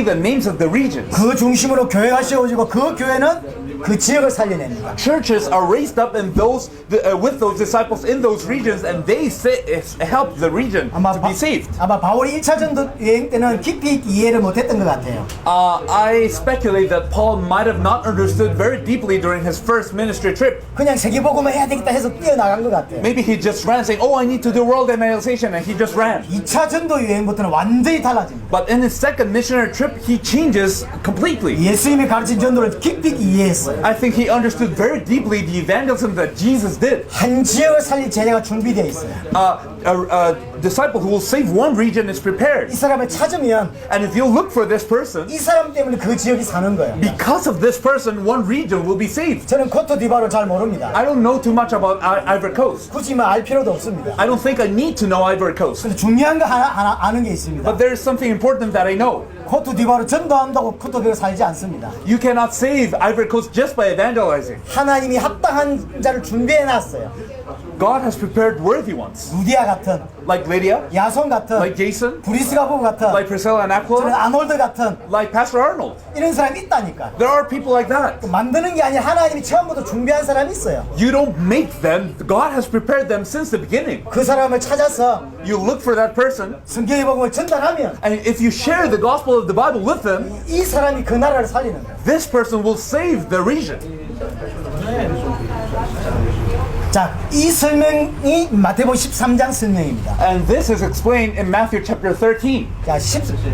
Speaker 1: the names of the regions.
Speaker 2: 그 중심으로 교회가 세워지고 그 교회는 그 지역을 살려냅니다.
Speaker 1: Churches are raised up in with those disciples in those regions, and they help the region to be saved.
Speaker 2: 아마 바울이 1차 전도 여행 때는 깊이 이해를 못했던 것 같아요.
Speaker 1: I speculate that Paul might have not understood very deeply during his first ministry trip.
Speaker 2: 그냥 세계복음을 해야 되겠다 해서 뛰어나간 것 같아요.
Speaker 1: Maybe he just ran saying, "Oh, I need to do world evangelization," and he just ran.
Speaker 2: 2차 전도 여행부터는 완전히 달라집니다.
Speaker 1: But in his second missionary trip, he changes completely.
Speaker 2: 예수님이 가르친 전도를 깊이 이해했어요.
Speaker 1: I think he understood very deeply the evangelism that Jesus did.
Speaker 2: 한 지역을 살릴 제자가 준비되어 있어요.
Speaker 1: A disciple who will save one region is prepared.
Speaker 2: 이 사람을 찾으면
Speaker 1: And if you look for this person,
Speaker 2: 이 사람 때문에 그 지역이 사는 거예요.
Speaker 1: because of this person, one region will be saved.
Speaker 2: 저는 코트디바를 잘 모릅니다.
Speaker 1: I don't know too much about Ivory Coast.
Speaker 2: 굳이 알 필요도 없습니다.
Speaker 1: I don't think I need to know Ivory Coast.
Speaker 2: 근데 중요한 거 하나 아는 게 있습니다.
Speaker 1: But there is something important that I know.
Speaker 2: 코트디바를 전도한다고 코트디바를 살지 않습니다.
Speaker 1: You cannot save Ivory Coast just by evangelizing.
Speaker 2: 하나님이 합당한 자를 준비해 놨어요.
Speaker 1: God has prepared worthy ones,
Speaker 2: 루디아 같은,
Speaker 1: like Lydia,
Speaker 2: 야손 같은,
Speaker 1: like Jason,
Speaker 2: 브리스가 부부 같은,
Speaker 1: like Priscilla and
Speaker 2: 저는
Speaker 1: Aquila,
Speaker 2: 아놀드 같은
Speaker 1: like Pastor Arnold.
Speaker 2: 이런 사람이 있다니까.
Speaker 1: There are people like that.
Speaker 2: 만드는 게 아니라 하나님이 처음부터 준비한 사람이 있어요.
Speaker 1: You don't make them. God has prepared them since the beginning.
Speaker 2: 그 사람을 찾아서
Speaker 1: You look for that person,
Speaker 2: 성경의 복음을 전달하면
Speaker 1: and if you share the gospel of the Bible with them,
Speaker 2: 이 사람이 그 나라를 살리는 거예요.
Speaker 1: this person will save the region.
Speaker 2: 자, 이 설명이 마태복음 13장 설명입니다.
Speaker 1: And this is explained in Matthew chapter 13.
Speaker 2: 자,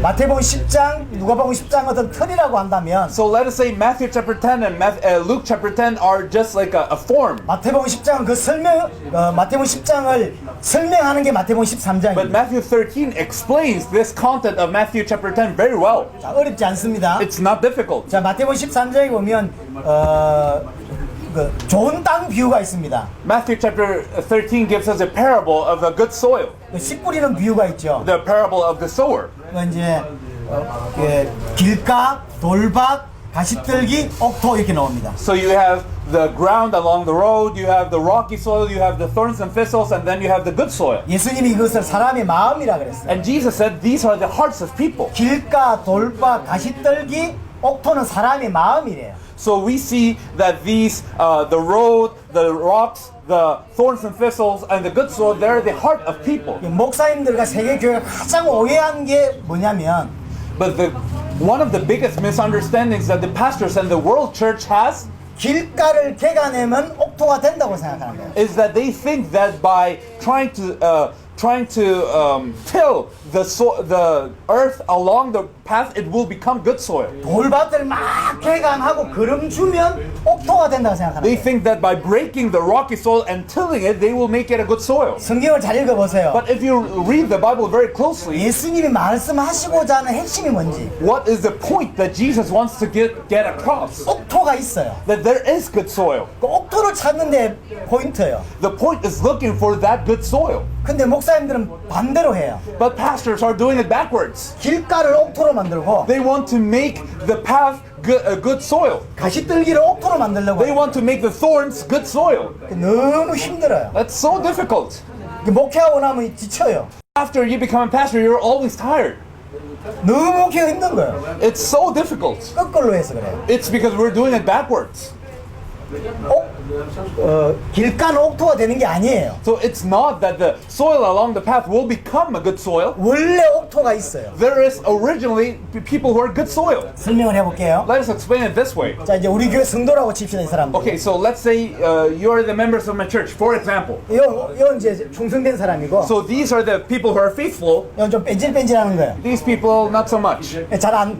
Speaker 2: 마태복음 10장, 누가복음 10장 어떤 틀이라고 한다면
Speaker 1: So let us say Matthew chapter 10 and Luke chapter 10 are just like a form.
Speaker 2: 마태복음 10장은 그 마태복음 10장을 설명하는 게 마태복음
Speaker 1: But
Speaker 2: 13장입니다.
Speaker 1: Matthew 13 explains this content of Matthew chapter 10 very well.
Speaker 2: 자, 어렵지 않습니다.
Speaker 1: It's not difficult.
Speaker 2: 자, 마태복음 13장에 보면 그 좋은 땅 비유가 있습니다.
Speaker 1: Matthew chapter 13 gives us a parable of the good soil,
Speaker 2: 그 씨 뿌리는 비유가 있죠.
Speaker 1: the parable of the sower.
Speaker 2: 그 이제 길가, 돌박, 가시떨기, 옥토 이렇게 나옵니다.
Speaker 1: So you have the ground along the road, you have the rocky soil, you have the thorns and thistles, and then you have the good soil.
Speaker 2: 예수님이 이것을 사람의 마음이라 그랬어요.
Speaker 1: And Jesus said these are the hearts of people.
Speaker 2: 길가, 돌박, 가시떨기, 옥토는 사람의 마음이래요.
Speaker 1: So we see that these, the road, the rocks, the thorns and thistles, and the good soil, they're the heart of people.
Speaker 2: 목사님들과 세계교회가 가장 오해한 게 뭐냐면
Speaker 1: But one of the biggest misunderstandings that the pastors and the world church has
Speaker 2: 길가를 개가내면 옥토가 된다고 생각하는 거예요.
Speaker 1: is that they think that by trying to till the earth along the path, it will become good soil.
Speaker 2: 돌밭을 막 개간하고 그름 주면 옥토가 된다고 생각하는
Speaker 1: They
Speaker 2: 거예요.
Speaker 1: think that by breaking the rocky soil and tilling it, they will make it a good soil.
Speaker 2: 성경을 잘 읽어보세요.
Speaker 1: But if you read the Bible very closely,
Speaker 2: 예수님이 말씀하시고자 하는 핵심이 뭔지
Speaker 1: what is the point that Jesus wants to get across?
Speaker 2: 옥토가 있어요.
Speaker 1: That there is good soil.
Speaker 2: 그 옥토를 찾는 데 포인트예요.
Speaker 1: The point is looking for that good soil.
Speaker 2: 근데 목사님들은 반대로 해요.
Speaker 1: But pastors are doing it backwards.
Speaker 2: 길가를 옥토로 만들고
Speaker 1: They want to make the path good soil.
Speaker 2: 가시떨기를 옥토로 만들려고
Speaker 1: They
Speaker 2: 해요.
Speaker 1: want to make the thorns good soil.
Speaker 2: 너무 힘들어요.
Speaker 1: That's so difficult.
Speaker 2: 목회하고 나면 지쳐요.
Speaker 1: After you become a pastor, you're always tired.
Speaker 2: 너무 목회가 힘든 거예요.
Speaker 1: It's so difficult.
Speaker 2: 거꾸로 해서 그래요.
Speaker 1: It's because we're doing it backwards.
Speaker 2: 길간 옥토가 되는 게 아니에요.
Speaker 1: So it's not that the soil along the path will become a good soil.
Speaker 2: 원래 옥토가 있어요.
Speaker 1: There is originally people who are good soil.
Speaker 2: 설명을 해볼게요.
Speaker 1: Let us explain it this way.
Speaker 2: 자, 이제 우리 교회 성도라고 칩시다, 이 사람들.
Speaker 1: Okay, so let's say you are the members of my church, for example.
Speaker 2: 요 이제 충성된 사람이고,
Speaker 1: So these are the people who are faithful.
Speaker 2: 이건 좀 뺀질뺀질하는 거예요.
Speaker 1: These people, not so much.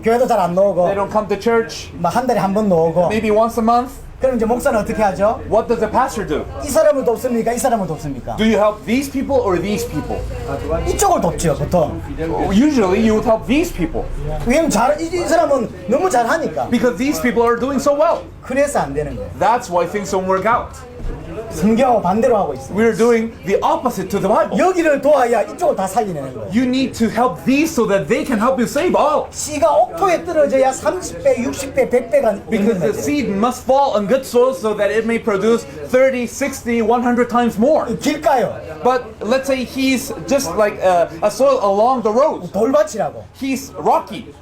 Speaker 2: 교회도 잘 안 나오고,
Speaker 1: They don't come to church
Speaker 2: 막 한 달에 한 번 나오고.
Speaker 1: maybe once a month.
Speaker 2: 그럼 이제 목사는 어떻게 하죠?
Speaker 1: What does the pastor do?
Speaker 2: 이 사람을 돕습니까? 이 사람을 돕습니까?
Speaker 1: Do you help these people or these people?
Speaker 2: 이쪽을 돕죠, 보통.
Speaker 1: Usually you would help these people
Speaker 2: 왜냐면 이 사람은 너무 잘하니까.
Speaker 1: because these people are doing so well.
Speaker 2: 그래서 안 되는 거예요.
Speaker 1: That's why things don't work out.
Speaker 2: 성경하고 반대로 하고 있어요.
Speaker 1: We're doing the opposite to the Bible.
Speaker 2: 여기를 도와야 이쪽을 다 살리는 거예요.
Speaker 1: You need to help these so that they can help you save all.
Speaker 2: 씨가 옥토에 떨어져야 30배, 60배, 100배가
Speaker 1: Because the seed must fall on good soil so that it may produce 30, 60, 100 times more.
Speaker 2: 길가요.
Speaker 1: But let's say he's just like a soil along the road.
Speaker 2: 돌밭이라고.
Speaker 1: He's rocky.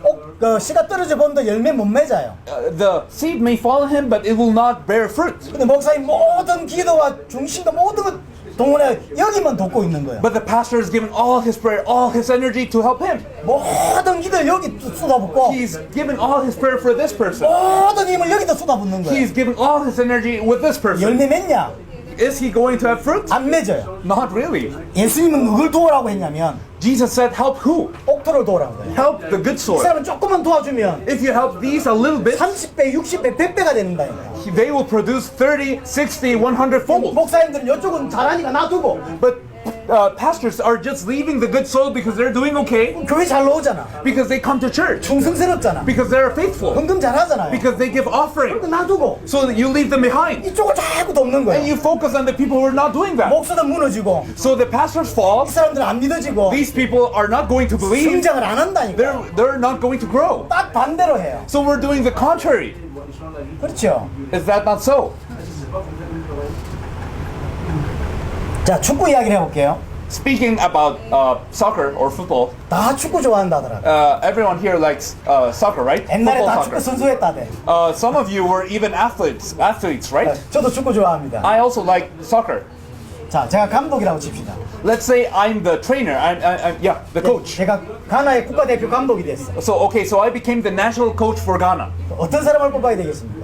Speaker 2: 씨가 떨어져 본도 열매 못 맺어요.
Speaker 1: The seed may fall on him, but it will not bear fruit.
Speaker 2: 근데 목사님 모든 기도와 중심도 모든 것 동원해 여기만 돕고 있는 거예요.
Speaker 1: But the pastor is giving all his prayer, all his energy to help him.
Speaker 2: 모든 기도를 여기 쏟아붓고
Speaker 1: He's giving all his prayer for this person.
Speaker 2: 모든 힘을 여기다 쏟아붓는 거예요.
Speaker 1: He's giving all his energy with this person.
Speaker 2: 열매 맺냐?
Speaker 1: Is he going to have fruit?
Speaker 2: 안 맺어요.
Speaker 1: Not really.
Speaker 2: 예수님은 누굴 도우라고 했냐면
Speaker 1: Jesus said, help who?
Speaker 2: 옥토를 도우라고 해요.
Speaker 1: Help the good
Speaker 2: 이
Speaker 1: soil.
Speaker 2: 사람은 조금만 도와주면
Speaker 1: If you help these a little bit,
Speaker 2: 30배, 60배, 100배가 되는다니까.
Speaker 1: they will produce 30, 60, 100 fold.
Speaker 2: 목사님들은 이쪽은 잘하니까 놔두고
Speaker 1: But pastors are just leaving the good soil because they're doing okay,
Speaker 2: 교회 잘 나오잖아.
Speaker 1: because they come to church,
Speaker 2: 충성스럽잖아.
Speaker 1: because they're faithful,
Speaker 2: 헌금 잘하잖아요.
Speaker 1: because they give offering.
Speaker 2: 그러니까 놔두고
Speaker 1: So that you leave them behind.
Speaker 2: 이쪽을 자꾸 돕는
Speaker 1: And
Speaker 2: 거예요.
Speaker 1: you focus on the people who are not doing that.
Speaker 2: 목사도 무너지고
Speaker 1: So the pastors fall.
Speaker 2: 이 사람들은 안 믿어지고
Speaker 1: These people are not going to believe.
Speaker 2: 성장을 안 한다니까.
Speaker 1: They're not going to grow.
Speaker 2: 딱 반대로 해요.
Speaker 1: So we're doing the contrary.
Speaker 2: 그렇죠.
Speaker 1: Is that not so?
Speaker 2: 자, 축구 이야기를 해볼게요.
Speaker 1: Speaking about soccer or football,
Speaker 2: 다 축구 좋아한다더라.
Speaker 1: everyone here likes soccer, right?
Speaker 2: 옛날에
Speaker 1: Football
Speaker 2: 다 축구
Speaker 1: soccer.
Speaker 2: 선수했다대.
Speaker 1: Some of you were even athletes, right?
Speaker 2: 저도 축구 좋아합니다.
Speaker 1: I also like soccer.
Speaker 2: 자, 제가 감독이라고 칩시다.
Speaker 1: Let's say I'm the trainer. I'm the coach.
Speaker 2: 제가 가나의 국가대표 감독이 됐어.
Speaker 1: So I became the national coach for Ghana.
Speaker 2: 어떤 사람을 뽑아야 되겠습니까?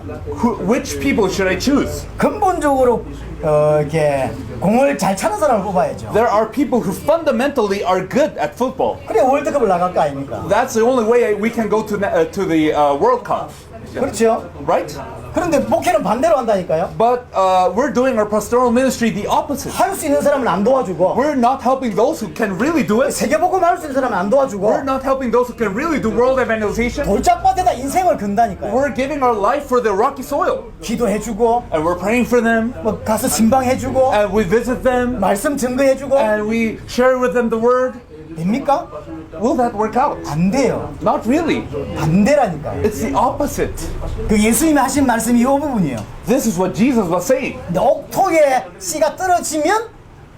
Speaker 1: Which people should I choose?
Speaker 2: 근본적으로 이렇게 공을 잘 차는 사람을 뽑아야죠.
Speaker 1: There are people who fundamentally are good at football.
Speaker 2: 그래 월드컵을 나갈 거 아닙니까?
Speaker 1: That's the only way we can go to the World Cup,
Speaker 2: 그렇죠.
Speaker 1: right?
Speaker 2: 그런데 목회는 반대로 한다니까요.
Speaker 1: But we're doing our pastoral ministry the opposite.
Speaker 2: 할 수 있는 사람은 안 도와주고
Speaker 1: We're not helping those who can really do it.
Speaker 2: 세계복음 할 수 있는 사람은 안 도와주고
Speaker 1: We're not helping those who can really do world evangelization.
Speaker 2: 돌짝밭에다 인생을 건다니까요.
Speaker 1: We're giving our life for the rocky soil.
Speaker 2: 기도해주고
Speaker 1: And we're praying for them.
Speaker 2: 뭐 가서 신방해주고
Speaker 1: And we visit them.
Speaker 2: 말씀 증거해주고
Speaker 1: And we share with them the word.
Speaker 2: 됩니까?
Speaker 1: Will that work out?
Speaker 2: 안 돼요.
Speaker 1: Not really.
Speaker 2: 반대라니까요.
Speaker 1: It's the opposite.
Speaker 2: 그 예수님이 하신 말씀이 이 부분이에요.
Speaker 1: This is what Jesus was saying.
Speaker 2: 근데 옥토에 씨가 떨어지면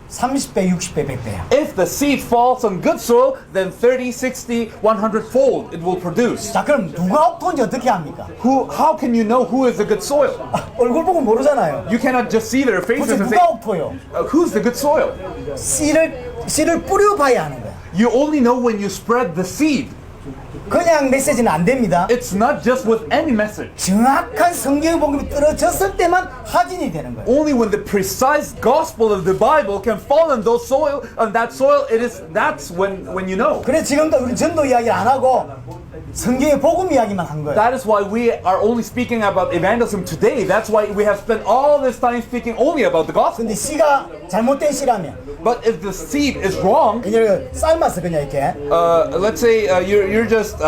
Speaker 2: 30배, 60배, 100배야.
Speaker 1: If the seed falls on good soil, then 30, 60, 100 fold it will produce.
Speaker 2: 자, 그럼 누가 옥토인지 어떻게 합니까?
Speaker 1: How can you know who is the good soil?
Speaker 2: 얼굴 보고 모르잖아요.
Speaker 1: You cannot just see their
Speaker 2: 도대체
Speaker 1: faces and say,
Speaker 2: 누가 옥토요?
Speaker 1: who's the good soil?
Speaker 2: 씨를 뿌려봐야 하는 거야.
Speaker 1: You only know when you spread the seed.
Speaker 2: 그냥 메시지는 안 됩니다.
Speaker 1: It's not just with any message.
Speaker 2: 정확한 성경의 복음이 떨어졌을 때만 확인이 되는 거예요.
Speaker 1: Only when the precise gospel of the Bible can fall on that soil, that's when you know.
Speaker 2: 그래 지금도 우리 전도 이야기를 안 하고 성경의 복음 이야기만 한 거예요.
Speaker 1: That is why we are only speaking about evangelism today. That's why we have spent all this time speaking only about the gospel.
Speaker 2: 근데 씨가 잘못된 씨라면
Speaker 1: But if the seed is wrong,
Speaker 2: 그냥 삶아서 그냥 이렇게
Speaker 1: let's say you're just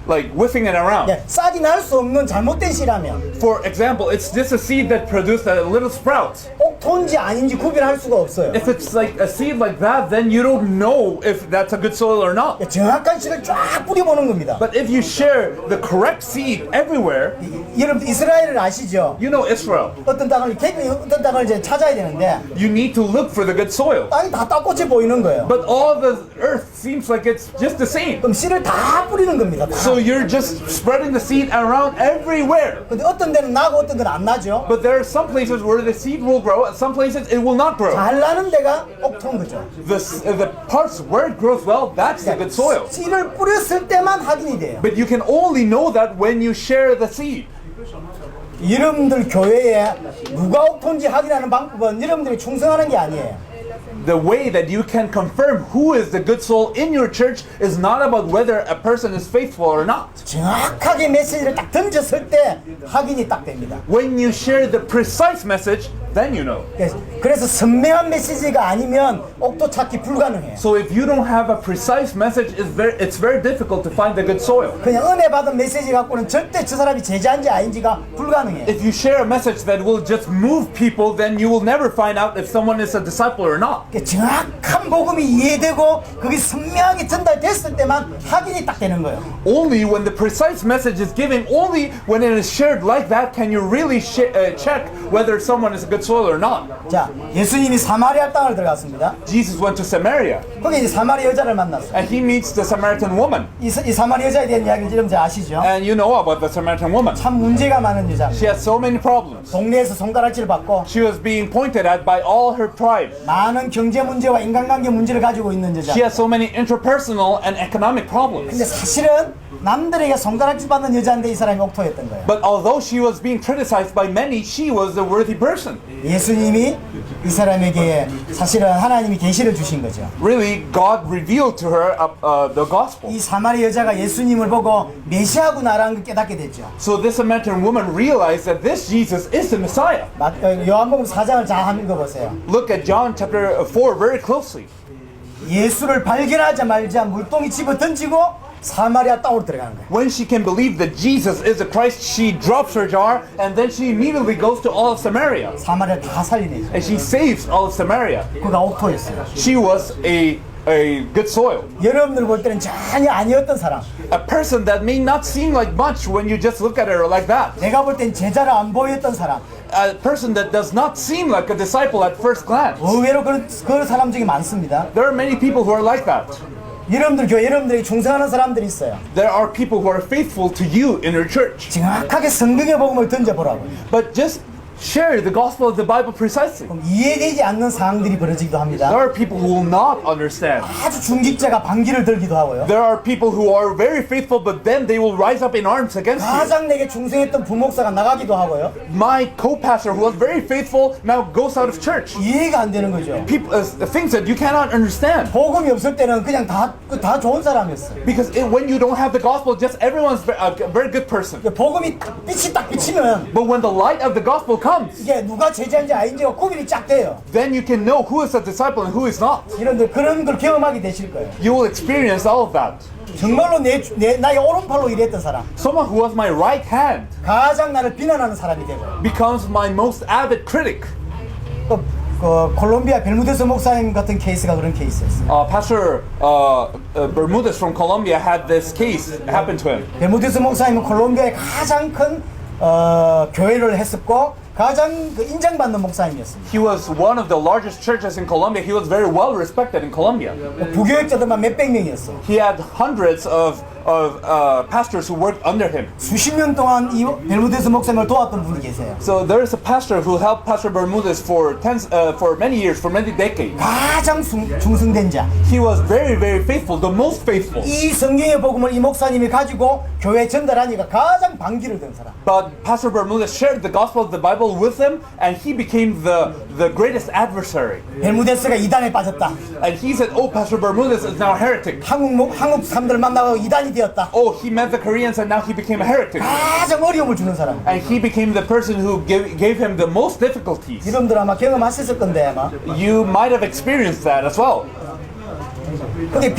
Speaker 1: like whiffing it around.
Speaker 2: 싹이 날 수 없는 잘못된 씨라면
Speaker 1: For example, it's just a seed that produced a little sprout.
Speaker 2: 옥토인지 아닌지 구별할 수가 없어요.
Speaker 1: If it's like a seed like that, then you don't know if that's a good soil or not.
Speaker 2: 정확한 씨를 쫙 뿌려보는 겁니다.
Speaker 1: But if you share the correct seed everywhere,
Speaker 2: 여러분 이스라엘을 아시죠?
Speaker 1: you know Israel.
Speaker 2: 어떤 땅을 이제 찾아야 되는데
Speaker 1: You need to look for the good soil.
Speaker 2: 땅이 다 땅꽃이 보이는 거예요.
Speaker 1: But all the earth seems like it's just the same.
Speaker 2: 그럼 씨를 다 뿌리는 겁니다. 다.
Speaker 1: So you're just spreading the seed around everywhere.
Speaker 2: 근데 어떤 데는 나고 어떤 데는 안 나죠.
Speaker 1: But there are some places where the seed will grow, and some places it will not grow.
Speaker 2: 잘 나는 데가 옥토인 거죠.
Speaker 1: The parts where it grows well, that's the good soil.
Speaker 2: 씨를 뿌렸을 때만 확인이 돼요.
Speaker 1: But you can only know that when you share the seed.
Speaker 2: 여러분들 교회에 누가 옥토인지 확인하는 방법은 여러분들이 충성하는 게 아니에요.
Speaker 1: The way that you can confirm who is the good soul in your church is not about whether a person is faithful or not.
Speaker 2: 정확하게 메시지를 딱 던졌을 때 확인이 딱 됩니다.
Speaker 1: When you share the precise message, then you know.
Speaker 2: 그래서 선명한 메시지가 아니면 옥토 찾기 불가능해요.
Speaker 1: So if you don't have a precise message, it's very difficult to find the good soil.
Speaker 2: 그냥 은혜 받은 메시지 갖고는 절대 저 사람이 제자인지 아닌지가 불가능해요.
Speaker 1: If you share a message that will just move people, then you will never find out if someone is a disciple or not.
Speaker 2: 정확한 복음이 이해되고 그게 선명하게 전달됐을 때만 확인이 딱 되는 거예요.
Speaker 1: Only when the precise message is given, only when it is shared like that, can you really check whether someone is a good soil or not.
Speaker 2: 자, 예수님이 사마리아 땅을 들어갔습니다.
Speaker 1: Jesus went to Samaria,
Speaker 2: 거기 이제 사마리아 여자를 만났어요.
Speaker 1: and he meets the Samaritan woman.
Speaker 2: 이 사마리아 여자에 대한 이야기를 여러분들 아시죠?
Speaker 1: And you know about the Samaritan woman.
Speaker 2: 참 문제가 많은 여자입니다.
Speaker 1: She has so many problems.
Speaker 2: 동네에서 손가락질 받고
Speaker 1: She was being pointed at by all her tribe.
Speaker 2: 많은 경제 문제와 인간관계 문제를 가지고 있는 여자.
Speaker 1: She has so many interpersonal and economic problems.
Speaker 2: 근데 사실은 남들에게 손가락질 받는 여자인데 이 사람이 옥토였던 거예요.
Speaker 1: But although she was being criticized by many, she was a worthy person.
Speaker 2: 예수님이 이 사람에게 사실은 하나님이 계시를 주신 거죠.
Speaker 1: Really, God revealed to her the gospel.
Speaker 2: 이 사마리아 여자가 예수님을 보고 메시아구나라는 걸 깨닫게 됐죠.
Speaker 1: So this Samaritan woman realized that this Jesus is the Messiah.
Speaker 2: 요한복음 4장을 잘 한번 읽어보세요.
Speaker 1: Look at John chapter 4 very closely.
Speaker 2: 예수를 발견하자마자 물동이 집어 던지고 사마리아 땅으로 들어가는 거예요.
Speaker 1: When she can believe that Jesus is the Christ, she drops her jar and then she immediately goes to all of Samaria.
Speaker 2: 사마리아 다 살리네.
Speaker 1: And she saves all of Samaria.
Speaker 2: 그가 옥토였어요.
Speaker 1: She was a good soil.
Speaker 2: 여러분들 볼 때는 전혀 아니었던 사람.
Speaker 1: A person that may not seem like much when you just look at her like that.
Speaker 2: 내가 볼 땐 제자로 안 보였던 사람.
Speaker 1: A person that does not seem like a disciple at first glance.
Speaker 2: 의외로 그런 사람 중에 많습니다.
Speaker 1: There are many people who are like that.
Speaker 2: 여러분들 교회 여러분들이 충성하는 사람들이 있어요.
Speaker 1: There are people who are faithful to you in your church.
Speaker 2: 정확하게 성경의 복음을 던져보라고요.
Speaker 1: But just share the gospel of the Bible precisely.
Speaker 2: 그럼 이해되지 않는 사항들이 벌어지기도 합니다.
Speaker 1: There are people who will not understand.
Speaker 2: 아주 중직자가 반기를 들기도 하고요.
Speaker 1: There are people who are very faithful, but then they will rise up in arms against you.
Speaker 2: 가장 내게 충성했던 부목사가 나가기도 하고요.
Speaker 1: My co-pastor, who was very faithful, now goes out of church.
Speaker 2: 이해가 안 되는 거죠.
Speaker 1: People, things that you cannot understand.
Speaker 2: 복음이 없을 때는 그냥 다 좋은 사람이었어요.
Speaker 1: Because when you don't have the gospel, just everyone's a very good person.
Speaker 2: 복음이 빛이 딱 비치면
Speaker 1: But when the light of the gospel comes,
Speaker 2: 이게 누가 제자인지 아닌지가 구별이 쫙 돼요.
Speaker 1: then you can know who is a disciple and who is not.
Speaker 2: 여러분들 그런 걸 경험하게 되실 거예요.
Speaker 1: You will experience all of that.
Speaker 2: 정말로 나의 오른팔로 일했던 사람,
Speaker 1: Someone who was my right hand
Speaker 2: 가장 나를 비난하는 사람이 되고,
Speaker 1: becomes my most avid critic.
Speaker 2: 또 콜롬비아 벨무데스 목사님 같은 케이스가 그런 케이스였어요.
Speaker 1: Pastor Bermudez from Colombia had this case happen to him.
Speaker 2: 벨무데스 목사님은 콜롬비아의 가장 큰 교회를 했었고 가장 인정받는 목사님이었습니다.
Speaker 1: He was one of the largest churches in Colombia. He was very well respected in Colombia.
Speaker 2: 부교육자들만 몇백 명이었어요.
Speaker 1: He had hundreds of pastors who worked under him.
Speaker 2: 수십 년 동안 이 벨무데스 목사님을 도왔던 분이 계세요.
Speaker 1: So there is a pastor who helped Pastor Bermudez for many years, for many decades.
Speaker 2: 가장 충성된 자.
Speaker 1: He was very, very faithful, the most faithful.
Speaker 2: 이 성경의 복음을 이 목사님이 가지고 교회에 전달하니까 가장 반기를 든 사람.
Speaker 1: But Pastor Bermudez shared the gospel of the Bible with him, and he became the greatest adversary.
Speaker 2: 벨무데스가 이단에 빠졌다.
Speaker 1: And he said, "Oh, Pastor Bermudez is now a heretic.
Speaker 2: 한국 사람들 만나고 이단이 되었다.
Speaker 1: Oh, he met the Koreans, and now he became a heretic."
Speaker 2: 가장 어려움을 주는 사람.
Speaker 1: And he became the person who gave him the most difficulties.
Speaker 2: 여러분들 아마 경험하셨을 건데 아마.
Speaker 1: You might have experienced that as well.
Speaker 2: 그게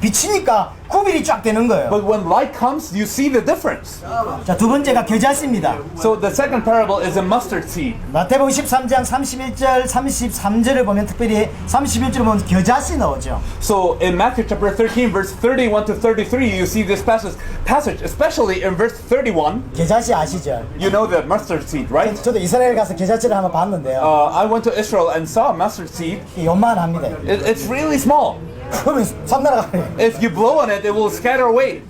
Speaker 2: 비치니까 구별이 쫙 되는 거예요.
Speaker 1: But when light comes, you see the difference.
Speaker 2: 자, 두 번째가 겨자씨입니다.
Speaker 1: So the second parable is a mustard seed.
Speaker 2: 마태복음 13장 31절, 33절을 보면 특별히 31절을 보면 겨자씨 나오죠.
Speaker 1: So in Matthew chapter 13, verse 31 to 33, you see this passage, especially in verse 31.
Speaker 2: 겨자씨 아시죠?
Speaker 1: You know the mustard seed, right?
Speaker 2: 저도 이스라엘 가서 겨자씨를 한번 봤는데요.
Speaker 1: I went to Israel and saw a mustard seed.
Speaker 2: 요만합니다.
Speaker 1: It's really small.
Speaker 2: 그러면 싹 날아가요.
Speaker 1: If you blow on it, it will scatter away.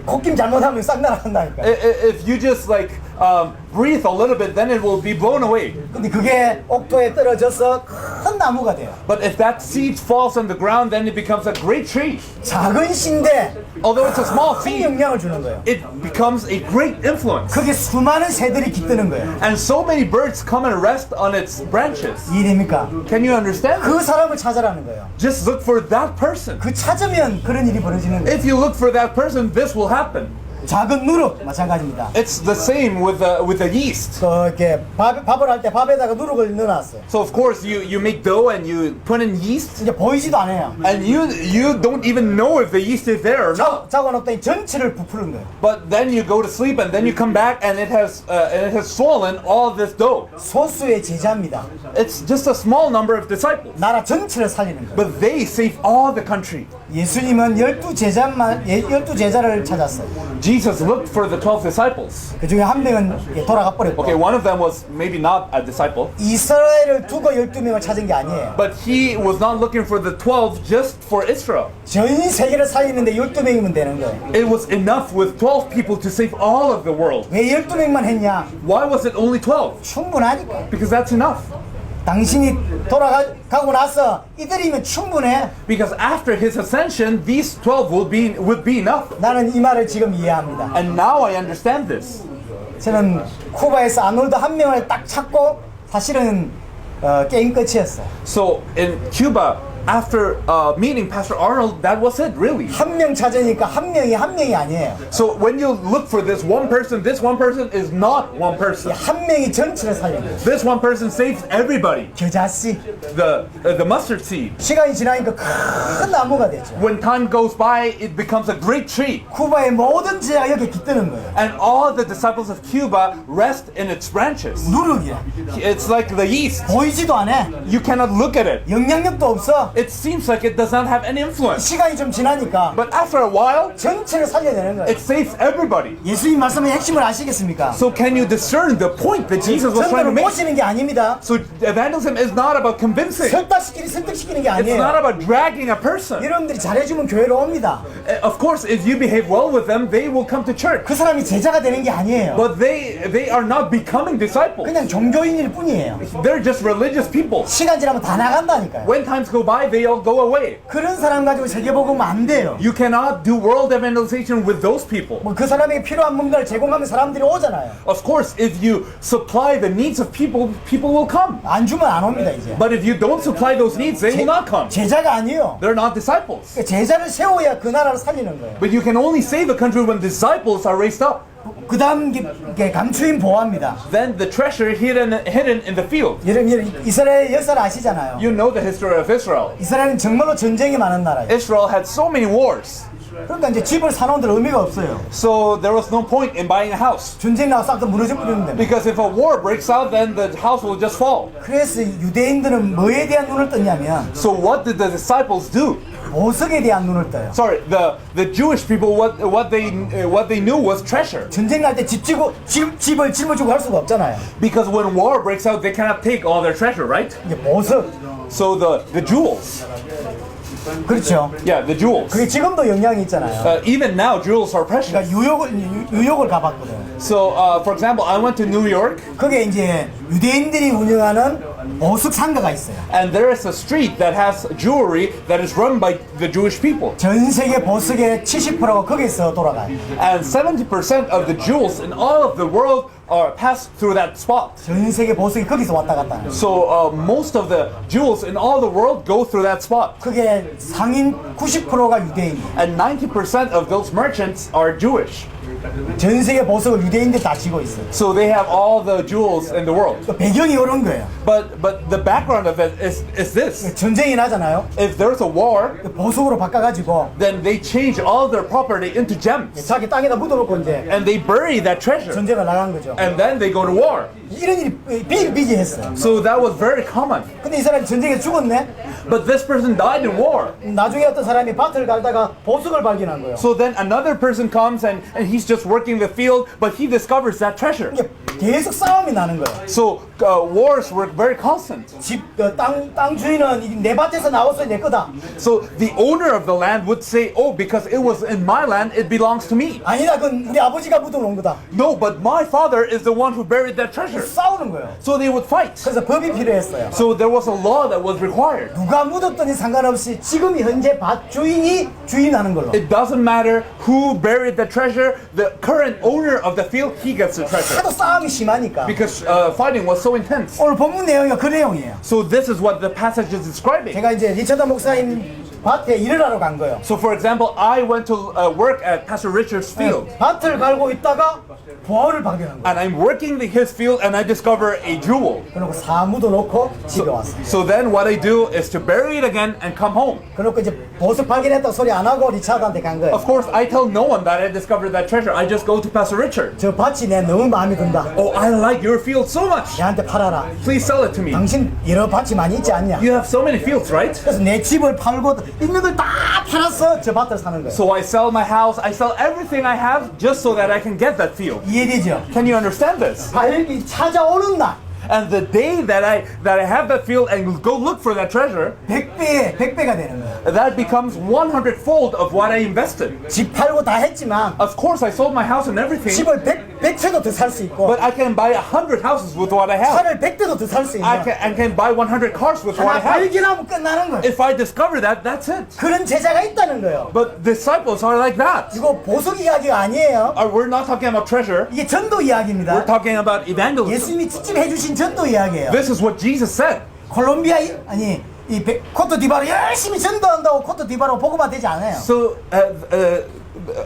Speaker 2: 콧김 잘못하면 싹 날아간다니까.
Speaker 1: If you just like breathe a little bit, then it will be blown away.
Speaker 2: 근데 그게 옥토에 떨어져서 큰 나무가 돼요.
Speaker 1: But if that seed falls on the ground, then it becomes a great tree.
Speaker 2: 작은 씨인데
Speaker 1: Although it's a small
Speaker 2: 큰
Speaker 1: seed,
Speaker 2: 영향을 주는 거예요.
Speaker 1: it becomes a great influence.
Speaker 2: 그게 수많은 새들이 깃드는 거예요.
Speaker 1: And so many birds come and rest on its branches.
Speaker 2: 이해됩니까?
Speaker 1: Can you understand?
Speaker 2: 그 사람을 찾아라는 거예요.
Speaker 1: Just look for that person.
Speaker 2: 그 찾으면 그런 일이 벌어지는 거예요.
Speaker 1: If you look for that person, this will happen.
Speaker 2: 작은 누룩 마찬가지입니다.
Speaker 1: It's the same with the yeast.
Speaker 2: 그 이렇게 밥을 할 때 밥에다가 누룩을 넣어놨어요.
Speaker 1: So of course you make dough and you put in yeast,
Speaker 2: 이제 보이지도 않아요.
Speaker 1: and you don't even know if the yeast is there or not.
Speaker 2: 자고 놓더니 전체를 부푸는 거예요.
Speaker 1: But then you go to sleep and then you come back and it has swollen all this dough.
Speaker 2: 소수의 제자입니다.
Speaker 1: It's just a small number of disciples,
Speaker 2: 나라 전체를 살리는 거예요.
Speaker 1: but they save all the country.
Speaker 2: 예수님은 12제자를 찾았어요.
Speaker 1: Jesus looked for the 12 disciples.
Speaker 2: 그 중에 한 명은 돌아가 버렸고
Speaker 1: Okay, one of them was maybe not a disciple,
Speaker 2: 이스라엘을 두고 12명을 찾은 게 아니에요.
Speaker 1: but he was not looking for the 12 just for Israel.
Speaker 2: 전 세계를 살리는데 12명이면 되는 거예요.
Speaker 1: It was enough with 12 people to save all of the world.
Speaker 2: 왜 12명만 했냐?
Speaker 1: Why was it only 12?
Speaker 2: 충분하니까.
Speaker 1: Because that's enough.
Speaker 2: 당신이 돌아가고 나서 이들이면 충분해.
Speaker 1: Because after his ascension, these 12 would be enough.
Speaker 2: 나는 이 말을 지금 이해합니다.
Speaker 1: And now I understand this.
Speaker 2: 저는 쿠바에서 아놀드 한 명을 딱 찾고 사실은 게임 끝이었어요.
Speaker 1: So in Cuba, after meeting Pastor Arnold, that was it, really.
Speaker 2: 한 명 찾으니까 한 명이 아니에요.
Speaker 1: So when you look for this one person is not one person.
Speaker 2: 한 명이 전체를 살린 거예요.
Speaker 1: This one person saves everybody.
Speaker 2: 겨자씨.
Speaker 1: The mustard seed.
Speaker 2: 시간이 지나니까 큰 나무가 되죠.
Speaker 1: When time goes by, it becomes a great tree.
Speaker 2: 쿠바의 모든 제자가 여기 깃드는 거예요.
Speaker 1: And all the disciples of Cuba rest in its branches.
Speaker 2: 누룩이야.
Speaker 1: It's like the yeast.
Speaker 2: 보이지도 않아.
Speaker 1: You cannot look at it.
Speaker 2: 영향력도 없어.
Speaker 1: It seems like it does not have any influence.
Speaker 2: 시간이 좀 지나니까
Speaker 1: But after a while,
Speaker 2: 전체를 살려내는 거예요.
Speaker 1: it saves everybody.
Speaker 2: 예수님 말씀의 핵심을 아시겠습니까?
Speaker 1: So can you discern the point that Jesus was trying to
Speaker 2: 전도를
Speaker 1: make?
Speaker 2: 모시는 게 아닙니다.
Speaker 1: So evangelism is not about convincing.
Speaker 2: 설득시키는 게
Speaker 1: It's
Speaker 2: 아니에요.
Speaker 1: not about dragging a person.
Speaker 2: 여러분들이 잘해주면 교회로 옵니다.
Speaker 1: Of course, if you behave well with them, they will come to church.
Speaker 2: 그 사람이 제자가 되는 게 아니에요.
Speaker 1: But they are not becoming disciples.
Speaker 2: 그냥 종교인일 뿐이에요.
Speaker 1: They're just religious people.
Speaker 2: 시간 지나면 다 나간다니까요.
Speaker 1: When times go by, they all go away.
Speaker 2: 그런 사람 가지고 세계복음 안 돼요.
Speaker 1: You cannot do world evangelization with those people.
Speaker 2: 뭐 그 사람에게 필요한 뭔가를 제공하면 사람들이 오잖아요.
Speaker 1: Of course, if you supply the needs of people, people will come.
Speaker 2: 안 주면 안 옵니다 이제.
Speaker 1: But if you don't supply those needs, they will not come.
Speaker 2: 제자가 아니에요.
Speaker 1: They're not disciples.
Speaker 2: 제자를 세워야 그 나라를 살리는 거예요.
Speaker 1: But you can only save a country when disciples are raised up.
Speaker 2: 그 다음 게 감추인 보화입니다.
Speaker 1: Then the treasure hidden in the field.
Speaker 2: 여러분 이스라엘 역사를 아시잖아요.
Speaker 1: You know the history of Israel.
Speaker 2: 이스라엘은 정말로 전쟁이 많은 나라예요.
Speaker 1: Israel had so many wars.
Speaker 2: 그러니까 이제 집을 사놓은들 의미가 없어요.
Speaker 1: So there was no point in buying a house.
Speaker 2: 전쟁 나서 싹 다 무너져 버리는데.
Speaker 1: Because if a war breaks out, then the house will just fall.
Speaker 2: 그래서 유대인들은 뭐에 대한 눈을 떴냐면
Speaker 1: So what did the disciples do?
Speaker 2: 보석에 대한 눈을 떠요.
Speaker 1: Sorry, the Jewish people, what they knew was treasure.
Speaker 2: 전쟁 날 때 집을 짊어지고 할 수가 없잖아요.
Speaker 1: Because when war breaks out, they cannot take all their treasure, right?
Speaker 2: 이제 보석.
Speaker 1: So the jewels.
Speaker 2: 그렇죠.
Speaker 1: Yeah, the jewels.
Speaker 2: 그게 지금도 영향이 있잖아요.
Speaker 1: Even now, jewels are precious.
Speaker 2: 그러니까 뉴욕을 가봤거든.
Speaker 1: So, for example, I went to New York,
Speaker 2: 거기에 이제 유대인들이 운영하는 보석 상가가 있어요.
Speaker 1: and there is a street that has jewelry that is run by the Jewish people.
Speaker 2: 전 세계 보석의 70%가 거기서 돌아가요.
Speaker 1: And 70% of the jewels in all of the world are passed through that spot.
Speaker 2: 전 세계 보석이 거기서 왔다 갔다 해요.
Speaker 1: So most of the jewels in all the world go through that spot.
Speaker 2: 그게 상인 90%가 유대인.
Speaker 1: And 90% of those merchants are Jewish.
Speaker 2: 전 세계 보석을 유대인들 다 쥐고 있어요.
Speaker 1: So they have all the jewels in the world.
Speaker 2: 그 배경이 이런 거예요.
Speaker 1: But the background of it is this.
Speaker 2: 전쟁이 나잖아요.
Speaker 1: If there's a war,
Speaker 2: 그 보석으로 바꿔가지고
Speaker 1: then they change all their property into gems.
Speaker 2: 자기 땅에다 묻어놓고 이제
Speaker 1: And they bury that treasure.
Speaker 2: 전쟁을 나간 거죠.
Speaker 1: And then they go to war.
Speaker 2: 이런 일이 비일비재했어요.
Speaker 1: So that was very common.
Speaker 2: 근데 이 사람이 전쟁에 죽었네.
Speaker 1: But this person died in war.
Speaker 2: 나중에 어떤 사람이 밭을 갈다가 보석을 발견한 거예요.
Speaker 1: So then another person comes and he's just working the field, but he discovers that treasure.
Speaker 2: 이게 계속 싸움이 나는 거예요.
Speaker 1: So wars were very constant.
Speaker 2: 땅 주인은 내 밭에서 나왔어 내 거다.
Speaker 1: So the owner of the land would say, oh, because it was in my land, it belongs to me.
Speaker 2: 아니다, 그건 우리 아버지가 묻어놓은 거다.
Speaker 1: No, but my father is the one who buried that treasure.
Speaker 2: 싸우는 거예요.
Speaker 1: So they would fight.
Speaker 2: 그래서 법이 필요했어요.
Speaker 1: So there was a law that was required.
Speaker 2: 누가 묻었더니 상관없이 지금 현재 밭 주인이 주인하는 걸로.
Speaker 1: It doesn't matter who buried the treasure, the current owner of the field, he gets the treasure.
Speaker 2: 하도 싸움이 심하니까.
Speaker 1: Because fighting was so intense.
Speaker 2: 오늘 본문 내용이 그 내용이에요.
Speaker 1: So this is what the passage is describing.
Speaker 2: 제가 이제 리처드 목사님 밭에 일을 하러 간 거예요.
Speaker 1: So for example, I went to work at Pastor Richard's field.
Speaker 2: 밭을 갈고 있다가 보화를 발견한 거예요.
Speaker 1: And I'm working his field and I discover a jewel.
Speaker 2: 그러고 사 묻어놓고 집에 왔어요.
Speaker 1: So then what I do is to bury it again and come home.
Speaker 2: 그러고 이제 보석 발견했다고 소리 안 하고 리차드한테 간 거예요.
Speaker 1: Of course, I tell no one that I discovered that treasure. I just go to Pastor Richard.
Speaker 2: 저 밭이 내 너무 마음에 든다.
Speaker 1: Oh, I like your field so much.
Speaker 2: 얘한테 팔아라.
Speaker 1: Please sell it to me.
Speaker 2: 당신 여러 밭이 많이 있지 않냐?
Speaker 1: You have so many fields, right?
Speaker 2: 그래서 내 집을 팔고 있는 걸 다 팔아서 저 밭을 사는 거예요.
Speaker 1: So I sell my house, I sell everything I have just so that I can get that field.
Speaker 2: 이해되죠?
Speaker 1: Can you understand this?
Speaker 2: 발기 찾아오는 날
Speaker 1: And the day that I have that field and go look for that treasure,
Speaker 2: 100배가 되는 거예요.
Speaker 1: that becomes 100-fold of what I invested.
Speaker 2: 집 팔고 다 했지만
Speaker 1: Of course, I sold my house and everything,
Speaker 2: 집을 100채도 더 살 수 있고
Speaker 1: but I can buy 100 houses with what I have.
Speaker 2: 차를 100대도 더 살 수 있는
Speaker 1: I can buy 100 cars with what I
Speaker 2: 하나
Speaker 1: have.
Speaker 2: 발견하면 끝나는 거예요.
Speaker 1: If I discover that, that's it.
Speaker 2: 그런 제자가 있다는 거예요.
Speaker 1: But disciples are like that.
Speaker 2: 이거 보석 이야기가 아니에요.
Speaker 1: We're not talking about treasure.
Speaker 2: 이게 전도
Speaker 1: We're
Speaker 2: 이야기입니다.
Speaker 1: talking about evangelism.
Speaker 2: 예수님이 직접 해주신 전도 이야기예요.
Speaker 1: This is what Jesus said.
Speaker 2: 콜롬비아 코트디바로 열심히 전도한다고 코트디바로 복음화 되지 않아요.
Speaker 1: So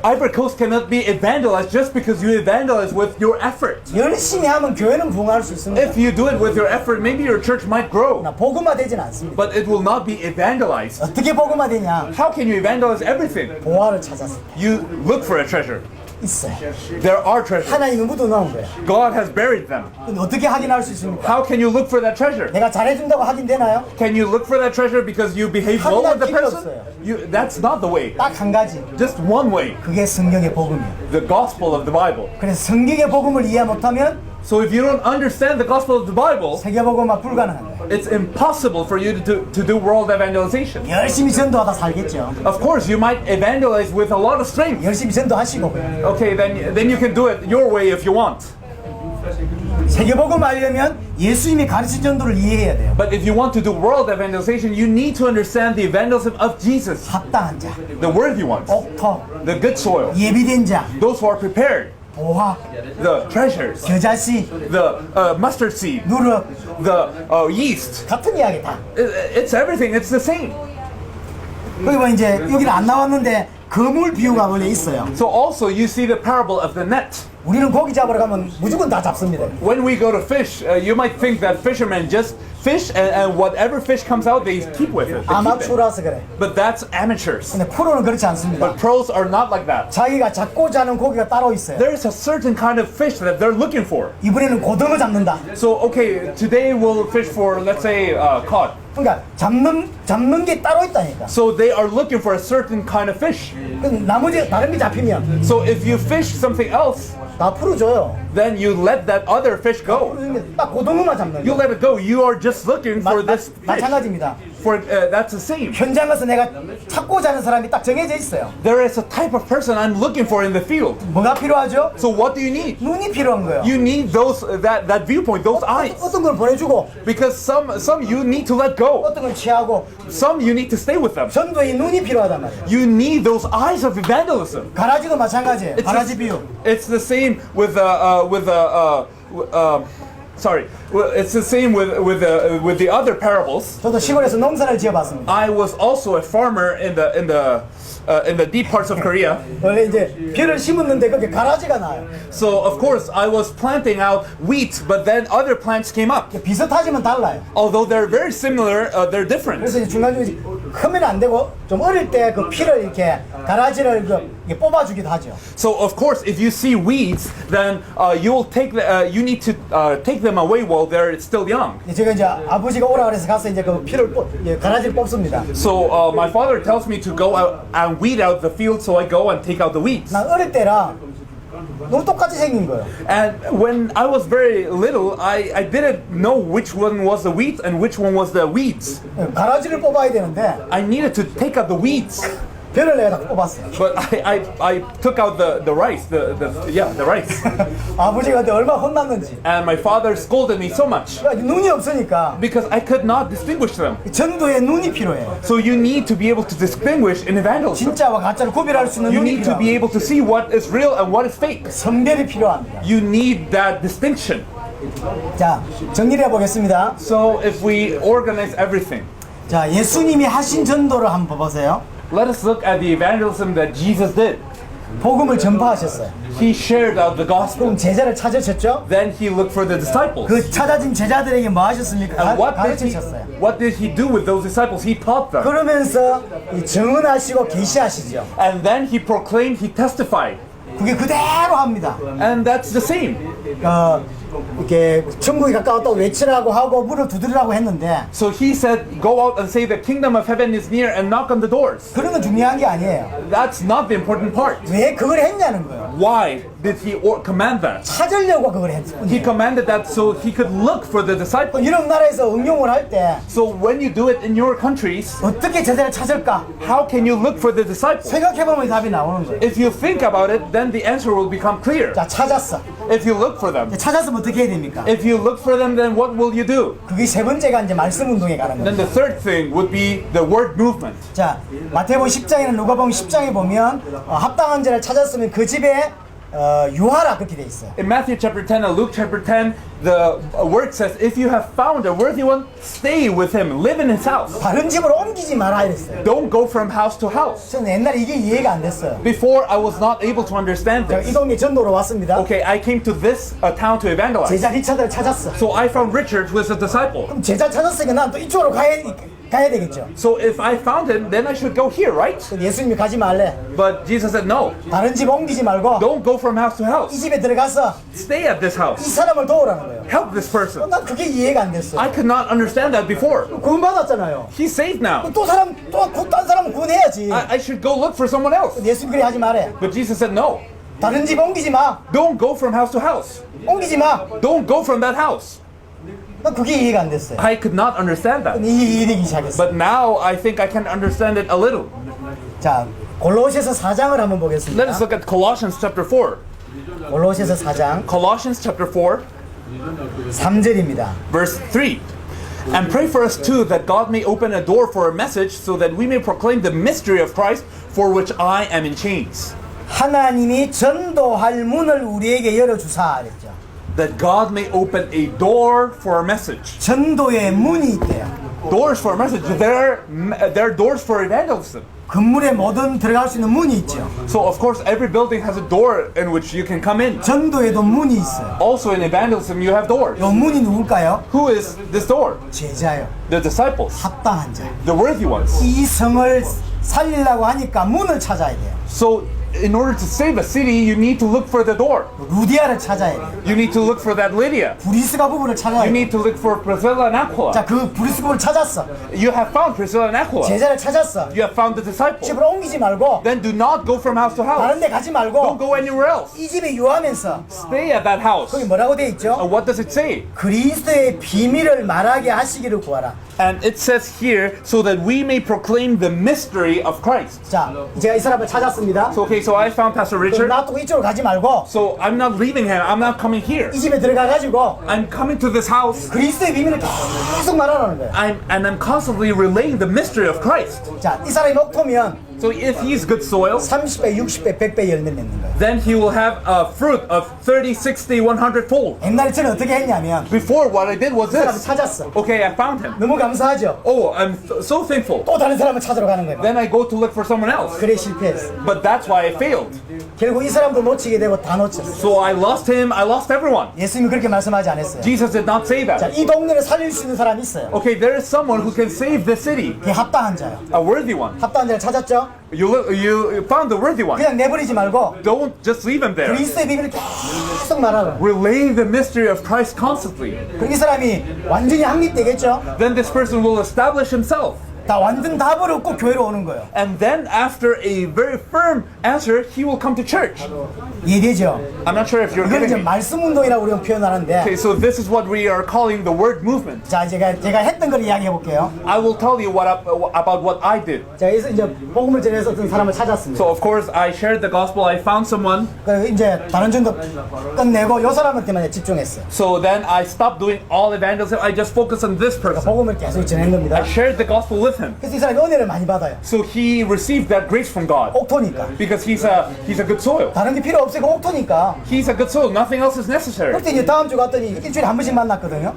Speaker 1: Ivory Coast cannot be evangelized just because you evangelize with your effort.
Speaker 2: 열심히 하면 교회는 부흥할 수 있습니다.
Speaker 1: If you do it with your effort, maybe your church might grow,
Speaker 2: 복음화 되진 않습니다.
Speaker 1: but it will not be evangelized.
Speaker 2: 어떻게 복음화 되냐?
Speaker 1: How can you evangelize everything?
Speaker 2: 보화를 찾아서
Speaker 1: You look for a treasure.
Speaker 2: 있어요.
Speaker 1: There are treasures.
Speaker 2: 하나님이 묻어놓은 거예요.
Speaker 1: God has buried them.
Speaker 2: 근데 어떻게 확인할 수 있습니까?
Speaker 1: How can you look for that treasure?
Speaker 2: 내가 잘해준다고 확인되나요?
Speaker 1: Can you look for that treasure because you behave well with the
Speaker 2: 필요
Speaker 1: person?
Speaker 2: 없어요.
Speaker 1: That's not the way.
Speaker 2: 딱 한 가지.
Speaker 1: Just one way.
Speaker 2: 그게 성경의 복음이에요.
Speaker 1: The gospel of the Bible.
Speaker 2: 그래서 성경의 복음을 이해 못하면
Speaker 1: So if you don't understand the gospel of the Bible,
Speaker 2: 세계복음화 불가능한 거예요.
Speaker 1: it's impossible for you to do world evangelization.
Speaker 2: 열심히 전도하다 살겠죠.
Speaker 1: Of course, you might evangelize with a lot of strength.
Speaker 2: 열심히 전도하시고
Speaker 1: Okay, then you can do it your way if you want.
Speaker 2: 세계복음 알려면 예수님이 가르친 전도를 이해해야 돼요.
Speaker 1: But if you want to do world evangelization, you need to understand the evangelism of Jesus,
Speaker 2: 합당한 자,
Speaker 1: the worthy ones,
Speaker 2: 옥토,
Speaker 1: the good soil,
Speaker 2: 예비된 자,
Speaker 1: those who are prepared,
Speaker 2: 보화,
Speaker 1: the treasures,
Speaker 2: 겨자씨,
Speaker 1: the mustard seed,
Speaker 2: 누룩
Speaker 1: the yeast.
Speaker 2: 같은 이야기 다.
Speaker 1: It's everything. It's the same.
Speaker 2: 그리고 이제 여기는 안 나왔는데 그물 비유가 원래 있어요.
Speaker 1: So also you see the parable of the net.
Speaker 2: 우리는 고기 잡으러 가면 무조건 다 잡습니다.
Speaker 1: When we go to fish, you might think that fishermen just fish and whatever fish comes out, they keep with it. They keep it.
Speaker 2: 아마추어라서 그래.
Speaker 1: But that's amateurs.
Speaker 2: 근데 프로는 그렇지 않습니다.
Speaker 1: But pros are not like that.
Speaker 2: 자기가 잡고자 하는 고기가 따로 있어요.
Speaker 1: There is a certain kind of fish that they're looking for.
Speaker 2: 이번에는 고등어 잡는다.
Speaker 1: So okay, today we'll fish for, let's say, cod.
Speaker 2: 그러니까 잡는 게 따로 있다니까.
Speaker 1: So they are looking for a certain kind of fish.
Speaker 2: 그럼 나머지 다른 게 잡히면
Speaker 1: So if you fish something else,
Speaker 2: 다 풀어줘요.
Speaker 1: then you let that other fish go.
Speaker 2: 딱 고등어만 잡는
Speaker 1: You
Speaker 2: 거.
Speaker 1: let it go. You are just looking for this fish.
Speaker 2: 마찬가지입니다.
Speaker 1: For that's the same.
Speaker 2: 현장 가서 내가 찾고자 하는 사람이 딱 정해져 있어요.
Speaker 1: There is a type of person I'm looking for in the field.
Speaker 2: 뭐가 필요하죠?
Speaker 1: So what do you need?
Speaker 2: 눈이 필요한 거예요.
Speaker 1: You need those that viewpoint, those eyes.
Speaker 2: 어떤 걸 보내주고
Speaker 1: Because some you need to let go.
Speaker 2: 어떤 걸 취하고
Speaker 1: Some you need to stay with them.
Speaker 2: 전도의 눈이 필요하단 말이에요.
Speaker 1: You need those eyes of evangelism.
Speaker 2: 가라지도 마찬가지예요. 가라지 비유.
Speaker 1: It's the same with sorry. Well, it's the same with the other parables.
Speaker 2: 저도 시골에서 농사를 지어봤습니다.
Speaker 1: I was also a farmer in the deep parts of Korea.
Speaker 2: 원래 이제 벼를 심었는데 그게 가라지가 나요.
Speaker 1: So of course I was planting out wheat, but then other plants came up.
Speaker 2: 비슷하지만 달라요.
Speaker 1: Although they're very similar, they're different.
Speaker 2: 그래서 이제 중간중간 크면 안 되고 좀 어릴 때 그 피를 이렇게 가라지를 이렇게 뽑아주기도 하죠.
Speaker 1: So of course, if you see weeds, then you need to take them away while they're still young.
Speaker 2: 제가 이제 아버지가 오라 그래서 가서 이제 그 피를 가라지를 뽑습니다.
Speaker 1: So my father tells me to go out and weed out the field, so I go and take out the weeds.
Speaker 2: 난 어릴 때랑 너무 똑같이 생긴 거예요.
Speaker 1: And when I was very little, I didn't know which one was the wheat and which one was the weeds.
Speaker 2: 가라지를 뽑아야 되는데
Speaker 1: I needed to take out the weeds.
Speaker 2: 벼를 내가 다 뽑았어요.
Speaker 1: But I took out the rice, the rice.
Speaker 2: 아버지가 근데 얼마나 혼났는지.
Speaker 1: And my father scolded me so much
Speaker 2: 눈이 없으니까
Speaker 1: because I could not distinguish them.
Speaker 2: 전도에 눈이 필요해요.
Speaker 1: So you need to be able to distinguish in evangelism.
Speaker 2: 진짜와 가짜를 구별할 수 있는
Speaker 1: You
Speaker 2: 눈이
Speaker 1: need to be
Speaker 2: 필요해요.
Speaker 1: able to see what is real and what is fake.
Speaker 2: 선별이 필요합니다.
Speaker 1: You need that distinction.
Speaker 2: 자, 정리를 해보겠습니다.
Speaker 1: So if we organize everything,
Speaker 2: 자, 예수님이 하신 전도를 한번 보세요.
Speaker 1: let us look at the evangelism that Jesus did.
Speaker 2: 복음을 전파하셨어요.
Speaker 1: He shared out the gospel.
Speaker 2: 그럼 제자를 찾으셨죠?
Speaker 1: Then he looked for the disciples.
Speaker 2: 그 찾아진 제자들에게 뭐 하셨습니까?
Speaker 1: And
Speaker 2: 가르치셨어요.
Speaker 1: what did he do with those disciples? He taught them.
Speaker 2: 그러면서 이 증언하시고 계시하시죠.
Speaker 1: And then he proclaimed, he testified.
Speaker 2: 그게 그대로 합니다.
Speaker 1: And that's the same.
Speaker 2: 이렇게 천국이 가까웠다고 외치라고 하고 문을 두드리라고 했는데
Speaker 1: So he said, go out and say the kingdom of heaven is near and knock on the doors.
Speaker 2: 그런 건 중요한 게 아니에요.
Speaker 1: That's not the important part.
Speaker 2: 왜 그걸 했냐는 거예요.
Speaker 1: Why did he command that?
Speaker 2: 찾으려고 그걸
Speaker 1: He
Speaker 2: 했군요.
Speaker 1: commanded that so he could look for the disciples.
Speaker 2: 이런 나라에서 응용을 할 때
Speaker 1: So when you do it in your countries,
Speaker 2: 어떻게 제자를 찾을까?
Speaker 1: how can you look for the disciples?
Speaker 2: 생각해보면 답이 나오는 거예요.
Speaker 1: If you think about it, then the answer will become clear.
Speaker 2: 자, 찾았어.
Speaker 1: If you look for them.
Speaker 2: 찾았으면 어떻게 해야 됩니까?
Speaker 1: If you look for them, then what will you do?
Speaker 2: 그게 세 번째가 이제 말씀 운동에 가는
Speaker 1: Then
Speaker 2: 거예요.
Speaker 1: the third thing would be the word movement.
Speaker 2: 자, 마태복음 10장이나 누가복음 10장에 보면 합당한 자를 찾았으면 그 집에 유하라 그렇게 돼 있어요.
Speaker 1: In Matthew chapter 10 and Luke chapter 10, the word says, if you have found a worthy one, stay with him, live in his house.
Speaker 2: 다른 집으로 옮기지 마라 이랬어요.
Speaker 1: Don't go from house to house.
Speaker 2: 저는 옛날에 이게 이해가 안 됐어요.
Speaker 1: Before, I was not able to understand
Speaker 2: 제가 이
Speaker 1: this.
Speaker 2: 동네 전도로 왔습니다.
Speaker 1: Okay, I came to this town to evangelize.
Speaker 2: 제자 리차드를 찾았어.
Speaker 1: So I found Richard, who is a disciple.
Speaker 2: 그럼 제자 찾았으니까 난 또 이쪽으로 가야 되겠죠.
Speaker 1: So if I found him, then I should go here, right?
Speaker 2: 예수님이 가지 말래.
Speaker 1: But Jesus said, no,
Speaker 2: 다른 집 옮기지 말고
Speaker 1: don't go from house to
Speaker 2: 이
Speaker 1: house.
Speaker 2: 집에 들어가서
Speaker 1: Stay at this
Speaker 2: 이
Speaker 1: house.
Speaker 2: 사람을 도우라는 거예요.
Speaker 1: Help this person.
Speaker 2: 난 그게 이해가 안 됐어.
Speaker 1: I could not understand that before.
Speaker 2: 구원 받았잖아요.
Speaker 1: He's saved now.
Speaker 2: 딴 사람 구원해야지.
Speaker 1: I should go look for someone else.
Speaker 2: 예수님 그래 하지 말해.
Speaker 1: But Jesus said, no,
Speaker 2: 다른 집 옮기지 마.
Speaker 1: don't go from house to house.
Speaker 2: 옮기지 마.
Speaker 1: Don't go from that house.
Speaker 2: 난 그게 이해가 안 됐어요.
Speaker 1: I could not understand that.
Speaker 2: 이해되기 시작했어.
Speaker 1: But now I think I can understand it a little.
Speaker 2: 자, 골로새서 4장을 한번
Speaker 1: Let us
Speaker 2: 보겠습니다.
Speaker 1: look at Colossians chapter 4.
Speaker 2: 골로새서 4장
Speaker 1: Colossians chapter 4,
Speaker 2: 3절입니다.
Speaker 1: verse 3. And pray for us too, that God may open a door for a message, so that we may proclaim the mystery of Christ, for which I am in chains.
Speaker 2: 하나님이 전도할 문을 우리에게 열어주사 그랬죠.
Speaker 1: That God may open a door for a message.
Speaker 2: 전도의 문이 있대요.
Speaker 1: Doors for a message. There are doors for evangelism.
Speaker 2: 건물에 뭐든 들어갈 수 있는 문이 있죠.
Speaker 1: So of course every building has a door in which you can come in.
Speaker 2: 전도에도 문이 있어요.
Speaker 1: Also in evangelism you have doors.
Speaker 2: 이 문이 누굴까요?
Speaker 1: Who is this door?
Speaker 2: 제자요.
Speaker 1: The disciples,
Speaker 2: 합당한 자.
Speaker 1: the worthy ones.
Speaker 2: 이 성을 살리려고 하니까 문을 찾아야 돼요.
Speaker 1: So in order to save a city, you need to look for the door.
Speaker 2: 루디아를 찾아야 돼요.
Speaker 1: You need to look for that Lydia.
Speaker 2: 브리스가 부부를 찾아야
Speaker 1: You
Speaker 2: 돼요.
Speaker 1: need to look for Priscilla and Aquila.
Speaker 2: 자, 그 브리스 부부를 찾았어.
Speaker 1: You have found Priscilla and Aquila.
Speaker 2: 제자를 찾았어.
Speaker 1: You have found the disciple.
Speaker 2: 집으로 옮기지 말고
Speaker 1: Then do not go from house to
Speaker 2: 다른
Speaker 1: house.
Speaker 2: 데 가지
Speaker 1: Don't
Speaker 2: 말고
Speaker 1: go anywhere else.
Speaker 2: 이 집에 유하면서
Speaker 1: Stay at that house.
Speaker 2: 거기 뭐라고 돼 있죠?
Speaker 1: And what does it say?
Speaker 2: 그리스도의 비밀을 말하게 하시기를 구하라.
Speaker 1: And it says here, so that we may proclaim the mystery of Christ.
Speaker 2: 자, 제가 이 사람을 찾았습니다.
Speaker 1: So I found Pastor Richard.
Speaker 2: 놔두고 이쪽으로 가지 말고
Speaker 1: So I'm not leaving him. I'm not coming here.
Speaker 2: 이 집에 들어가가지고
Speaker 1: I'm coming to this house.
Speaker 2: 그리스도의 비밀을 계속 말하라는 거예요.
Speaker 1: I'm constantly relaying the mystery of Christ.
Speaker 2: 자, 이 사람이 목토면
Speaker 1: So if he's good soil,
Speaker 2: 30배, 60배, 100배 열매 맺는 거예요.
Speaker 1: then he will have a fruit of 30, 60, 100 fold.
Speaker 2: 옛날에 저는 어떻게 했냐면
Speaker 1: Before, what I did was
Speaker 2: 그 사람을
Speaker 1: this.
Speaker 2: 찾았어.
Speaker 1: Okay, I found him.
Speaker 2: 너무 감사하죠.
Speaker 1: Oh, I'm so thankful.
Speaker 2: 또 다른 사람을 찾으러 가는 거예요.
Speaker 1: Then I go to look for someone else.
Speaker 2: 그래 실패했어.
Speaker 1: But that's why I failed.
Speaker 2: 결국 이 사람도 놓치게 되고 다 놓쳤어.
Speaker 1: So I lost him, I lost everyone.
Speaker 2: 예수님이 그렇게 말씀하지 않았어요.
Speaker 1: Jesus did not say
Speaker 2: 자,
Speaker 1: that.
Speaker 2: 이 동네를 살릴 수 있는 사람이 있어요.
Speaker 1: Okay, there is someone who can save the city,
Speaker 2: 그게 합당한 자예요.
Speaker 1: a worthy one.
Speaker 2: 합당한 자를 찾았죠?
Speaker 1: You found the worthy one.
Speaker 2: 그냥 내버리지 말고
Speaker 1: Don't just leave him there.
Speaker 2: 그리스도의 비밀을 계속 말하라.
Speaker 1: Relay the mystery of Christ constantly.
Speaker 2: 그럼 이 사람이 완전히 확립되겠죠?
Speaker 1: Then this person will establish himself.
Speaker 2: 다 완전 답을 얻고 교회로 오는 거예요.
Speaker 1: And then after a very firm answer, he will come to church.
Speaker 2: 이해되죠?
Speaker 1: I'm not sure if you're
Speaker 2: 이건 이제
Speaker 1: getting me.
Speaker 2: 말씀 운동이라고 우리가 표현하는데
Speaker 1: Okay, so this is what we are calling the word movement.
Speaker 2: 자, 제가 했던 걸 이야기해 볼게요.
Speaker 1: I will tell you about what I did.
Speaker 2: 자, 여기서 이제 복음을 전해서 어떤 사람을 찾았습니다.
Speaker 1: So of course I shared the gospel. I found someone.
Speaker 2: 그 이제 다른 전도 끝내고 이 사람한테만 집중했어요.
Speaker 1: So then I stopped doing all evangelism. I just focused on this person.
Speaker 2: 복음을 계속 전한 겁니다.
Speaker 1: I shared the gospel with him.
Speaker 2: 그래서 이 사람이 은혜를 많이 받아요.
Speaker 1: So he received that grace from God
Speaker 2: 옥토니까.
Speaker 1: because he's a good soil.
Speaker 2: 다른 게 필요 없으니까 옥토니까.
Speaker 1: He's a good soil. Nothing else is necessary.
Speaker 2: 그때 이제 다음 주 갔더니 일주일에 한 번씩 만났거든요.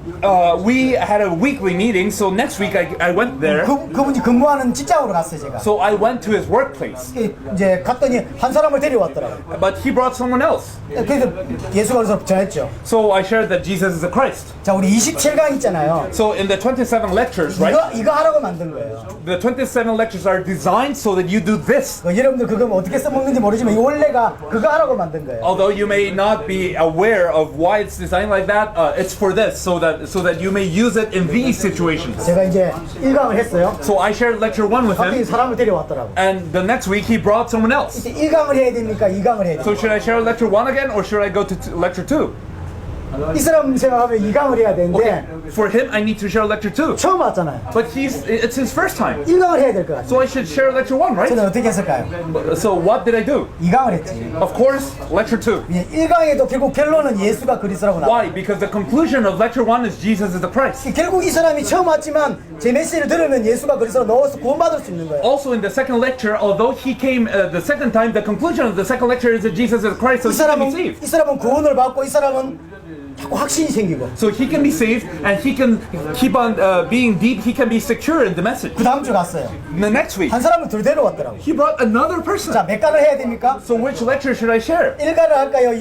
Speaker 1: We had a weekly meeting. So next week I went there.
Speaker 2: 그분이 근무하는 직장으로 갔어요, 제가.
Speaker 1: So I went to his workplace.
Speaker 2: 이제 갔더니 한 사람을 데려왔더라고요.
Speaker 1: But he brought someone else.
Speaker 2: 그래서 예수가 그래서 전했죠.
Speaker 1: So I shared that Jesus is the Christ.
Speaker 2: 자, 우리 27강 있잖아요.
Speaker 1: So in the 27 lectures, right?
Speaker 2: 이거 하라고 만든 거예요.
Speaker 1: The 27 lectures are designed so that you do this.
Speaker 2: 여러분들 그거 어떻게 써먹는지 모르지만 이 원래가 그거 하라고 만든 거예요.
Speaker 1: Although you may not be aware of why it's designed like that, it's for this, so that you may use it in these situations.
Speaker 2: 제가 이제 1강을 했어요.
Speaker 1: So I shared lecture 1 with
Speaker 2: 갑자기
Speaker 1: him,
Speaker 2: 사람을 데려왔더라고.
Speaker 1: and the next week he brought someone else.
Speaker 2: 이제 1강을 해야 됩니까? 2강을 해야
Speaker 1: So
Speaker 2: 됩니까?
Speaker 1: should I share lecture 1 again, or should I go to lecture 2?
Speaker 2: 이 사람 생각하면 2강을 해야 되는데
Speaker 1: Okay, for him I need to share lecture 2.
Speaker 2: 처음 왔잖아요.
Speaker 1: But it's his first time.
Speaker 2: 1강을 해야 될 것 같아요.
Speaker 1: So I should share lecture 1, right?
Speaker 2: 저는 어떻게 했을까요?
Speaker 1: So what did I do?
Speaker 2: 2강을 했지.
Speaker 1: Of course, lecture 2.
Speaker 2: 1강에도 결국 결론은 예수가 그리스도라고 나와요.
Speaker 1: Why? Because the conclusion of lecture 1 is Jesus is the Christ.
Speaker 2: 결국 이 사람이 처음 왔지만 제 메시지를 들으면 예수가 그리스도로 넣어서 구원받을 수 있는 거예요.
Speaker 1: Also in the second lecture, although he came the second time, the conclusion of the second lecture is that Jesus is the Christ, so he can be saved.
Speaker 2: 이 사람은 구원을 받고 이 사람은 자꾸 확신이 생기고
Speaker 1: So he can be saved, and he can keep on being deep. He can be secure in the message.
Speaker 2: 그 다음 주 갔어요.
Speaker 1: The next week,
Speaker 2: 한 사람을 둘 데려왔더라고.
Speaker 1: he brought another person.
Speaker 2: 자, 몇 강을 해야 됩니까?
Speaker 1: So which lecture should I share?
Speaker 2: 1강을 할까요?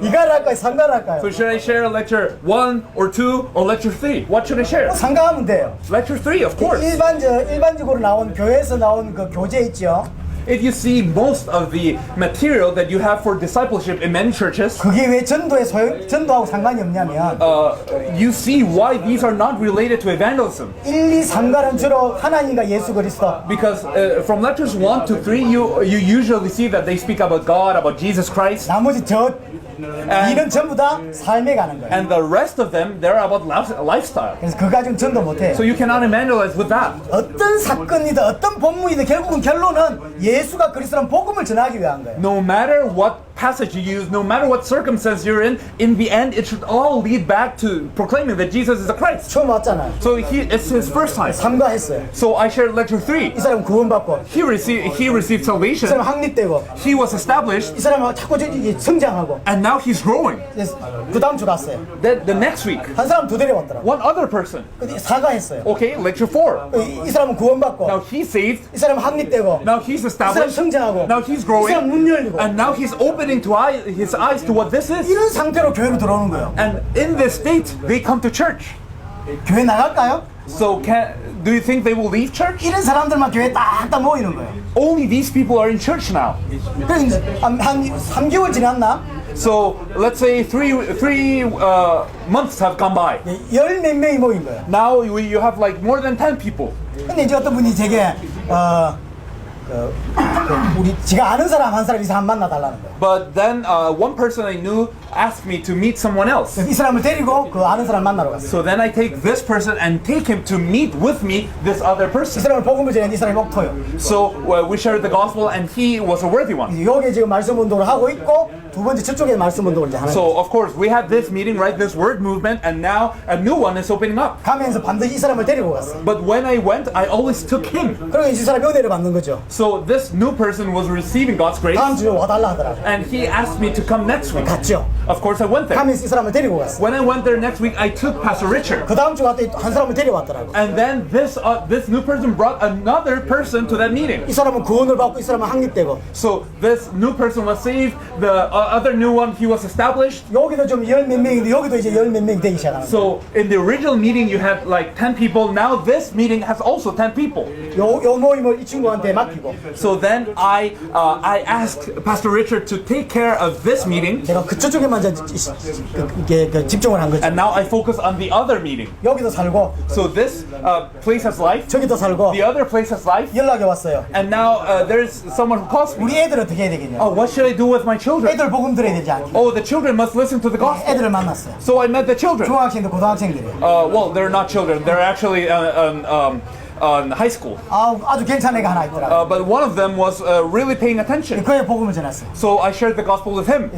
Speaker 2: 2강을 할까요? 3강을 할까요?
Speaker 1: So should I share lecture 1 or 2 or lecture 3? What should I share?
Speaker 2: 3강하면 돼요.
Speaker 1: Lecture 3, of course.
Speaker 2: 일반적으로 나온 교회에서 나온 그 교재 있죠.
Speaker 1: If you see most of the material that you have for discipleship in many churches,
Speaker 2: 그게 왜 전도하고 상관이 없냐면
Speaker 1: you see why these are not related to evangelism.
Speaker 2: 1, 2, 3강은 주로 하나님과 예수 그리스도.
Speaker 1: Because from lectures 1 to 3, you usually see that they speak about God, about Jesus Christ,
Speaker 2: 나머지 이는 전부 다 삶에 가는 거예요.
Speaker 1: and the rest of them, they're about lifestyle.
Speaker 2: 그래서 그거 가지고 전도 못해요.
Speaker 1: So you cannot evangelize with that.
Speaker 2: 어떤 사건이든 어떤 본문이든 결국은 결론은 예수가 그리스도라는 복음을 전하기 위한 거예요.
Speaker 1: No matter what passage you use, no matter what circumstance you're in the end, it should all lead back to proclaiming that Jesus is the Christ.
Speaker 2: 처음 왔잖아요.
Speaker 1: So it's his first time.
Speaker 2: 삼가했어요.
Speaker 1: So I shared lecture 3.
Speaker 2: 이 사람 구원받고
Speaker 1: He received
Speaker 2: 이
Speaker 1: salvation.
Speaker 2: 사람 확립되고
Speaker 1: He was established,
Speaker 2: 이 사람은 자꾸 성장하고
Speaker 1: and now he's growing.
Speaker 2: 그 다음 주 갔어요.
Speaker 1: Then the next week,
Speaker 2: 한 사람 두 데려왔더라고.
Speaker 1: one other person.
Speaker 2: 사가했어요.
Speaker 1: Okay, lecture 4.
Speaker 2: 이 사람은 구원받고
Speaker 1: Now he's saved.
Speaker 2: 이 사람은 확립되고
Speaker 1: Now he's
Speaker 2: 이 사람
Speaker 1: established.
Speaker 2: 성장하고
Speaker 1: Now he's
Speaker 2: 이 사람
Speaker 1: growing.
Speaker 2: 문 열리고
Speaker 1: And now he's opening his eyes to what this is.
Speaker 2: 이런 상태로 교회로 들어오는 거예요.
Speaker 1: And in this state, they come to church.
Speaker 2: 교회 나갈까요?
Speaker 1: So do you think they will leave church?
Speaker 2: 이런 사람들만 교회에 딱딱 모이는 거예요.
Speaker 1: Only these people are in church now.
Speaker 2: 그래서 이제 한 3개월 지났나?
Speaker 1: So let's say three months have gone by.
Speaker 2: 열 몇 명이 모인 거예요.
Speaker 1: Now you have like more than 10 people.
Speaker 2: 근데 이제 어떤 분이 제게 우리 제가 아는 사람 한 사람 이상 만나 달라는 거예요.
Speaker 1: But then one person I knew asked me to meet someone else.
Speaker 2: 이 사람을 데리고 그 아는 사람 만나러 갔어요.
Speaker 1: So then I take this person and take him to meet with me this other
Speaker 2: 이
Speaker 1: person.
Speaker 2: 사람을 복음을 전했는데 이 사람이 목토요.
Speaker 1: So we shared the gospel and he was a worthy one.
Speaker 2: 여기 지금 말씀 운동을 하고 있고 두 번째 저쪽에 말씀 운동을 이제 하는 거예요.
Speaker 1: So of course we had this meeting, right, this word movement, and now a new one is opening up.
Speaker 2: 가면서 반드시 이 사람을 데리고 갔어요.
Speaker 1: But when I went, I always took him.
Speaker 2: 그러니까 이 사람이 은혜를 받는 거죠.
Speaker 1: So this new person was receiving God's grace,
Speaker 2: 다음 주에 와달라 하더라고요.
Speaker 1: and he asked me to come next week.
Speaker 2: 갔죠.
Speaker 1: Of course I went there.
Speaker 2: 가면서 이 사람을 데리고 갔어요.
Speaker 1: When I went there next week, I took Pastor Richard.
Speaker 2: 그 다음 주 갔더니 한 사람을 데려왔더라고요.
Speaker 1: And then this new person brought another person to that meeting.
Speaker 2: 이 사람은 구원을 받고 이 사람은 확립되고
Speaker 1: So this new person was saved, the other new one, he was established.
Speaker 2: 여기도 좀 열 몇 명인데 여기도 이제 열 몇 명이 되기 시작하는 거예요.
Speaker 1: So in the original meeting you had like 10 people, now this meeting has also 10 people.
Speaker 2: 요 모임을 이 친구한테 맡기고
Speaker 1: So then I asked Pastor Richard to take care of this meeting,
Speaker 2: 제가 그쪽에만 집중을 한 거죠.
Speaker 1: and now I focus on the other meeting.
Speaker 2: 여기도 살고
Speaker 1: So this place has life,
Speaker 2: 저기도 살고
Speaker 1: the other place has life,
Speaker 2: 연락이 왔어요.
Speaker 1: and now there's someone who calls me.
Speaker 2: 우리 애들 어떻게 해야 되겠냐?
Speaker 1: Oh, what should I do with my children?
Speaker 2: 애들 복음 들어야 되지 않겠냐?
Speaker 1: Oh, the children must listen to the gospel.
Speaker 2: 애들을 만났어요.
Speaker 1: So I met the children.
Speaker 2: 중학생들, 고등학생들이에요.
Speaker 1: Well, they're not children. They're actually high school.
Speaker 2: 아주 괜찮은 애가 하나 있더라고요.
Speaker 1: But one of them was really paying attention.
Speaker 2: 그의 복음을 전했어요.
Speaker 1: So I shared the gospel with him.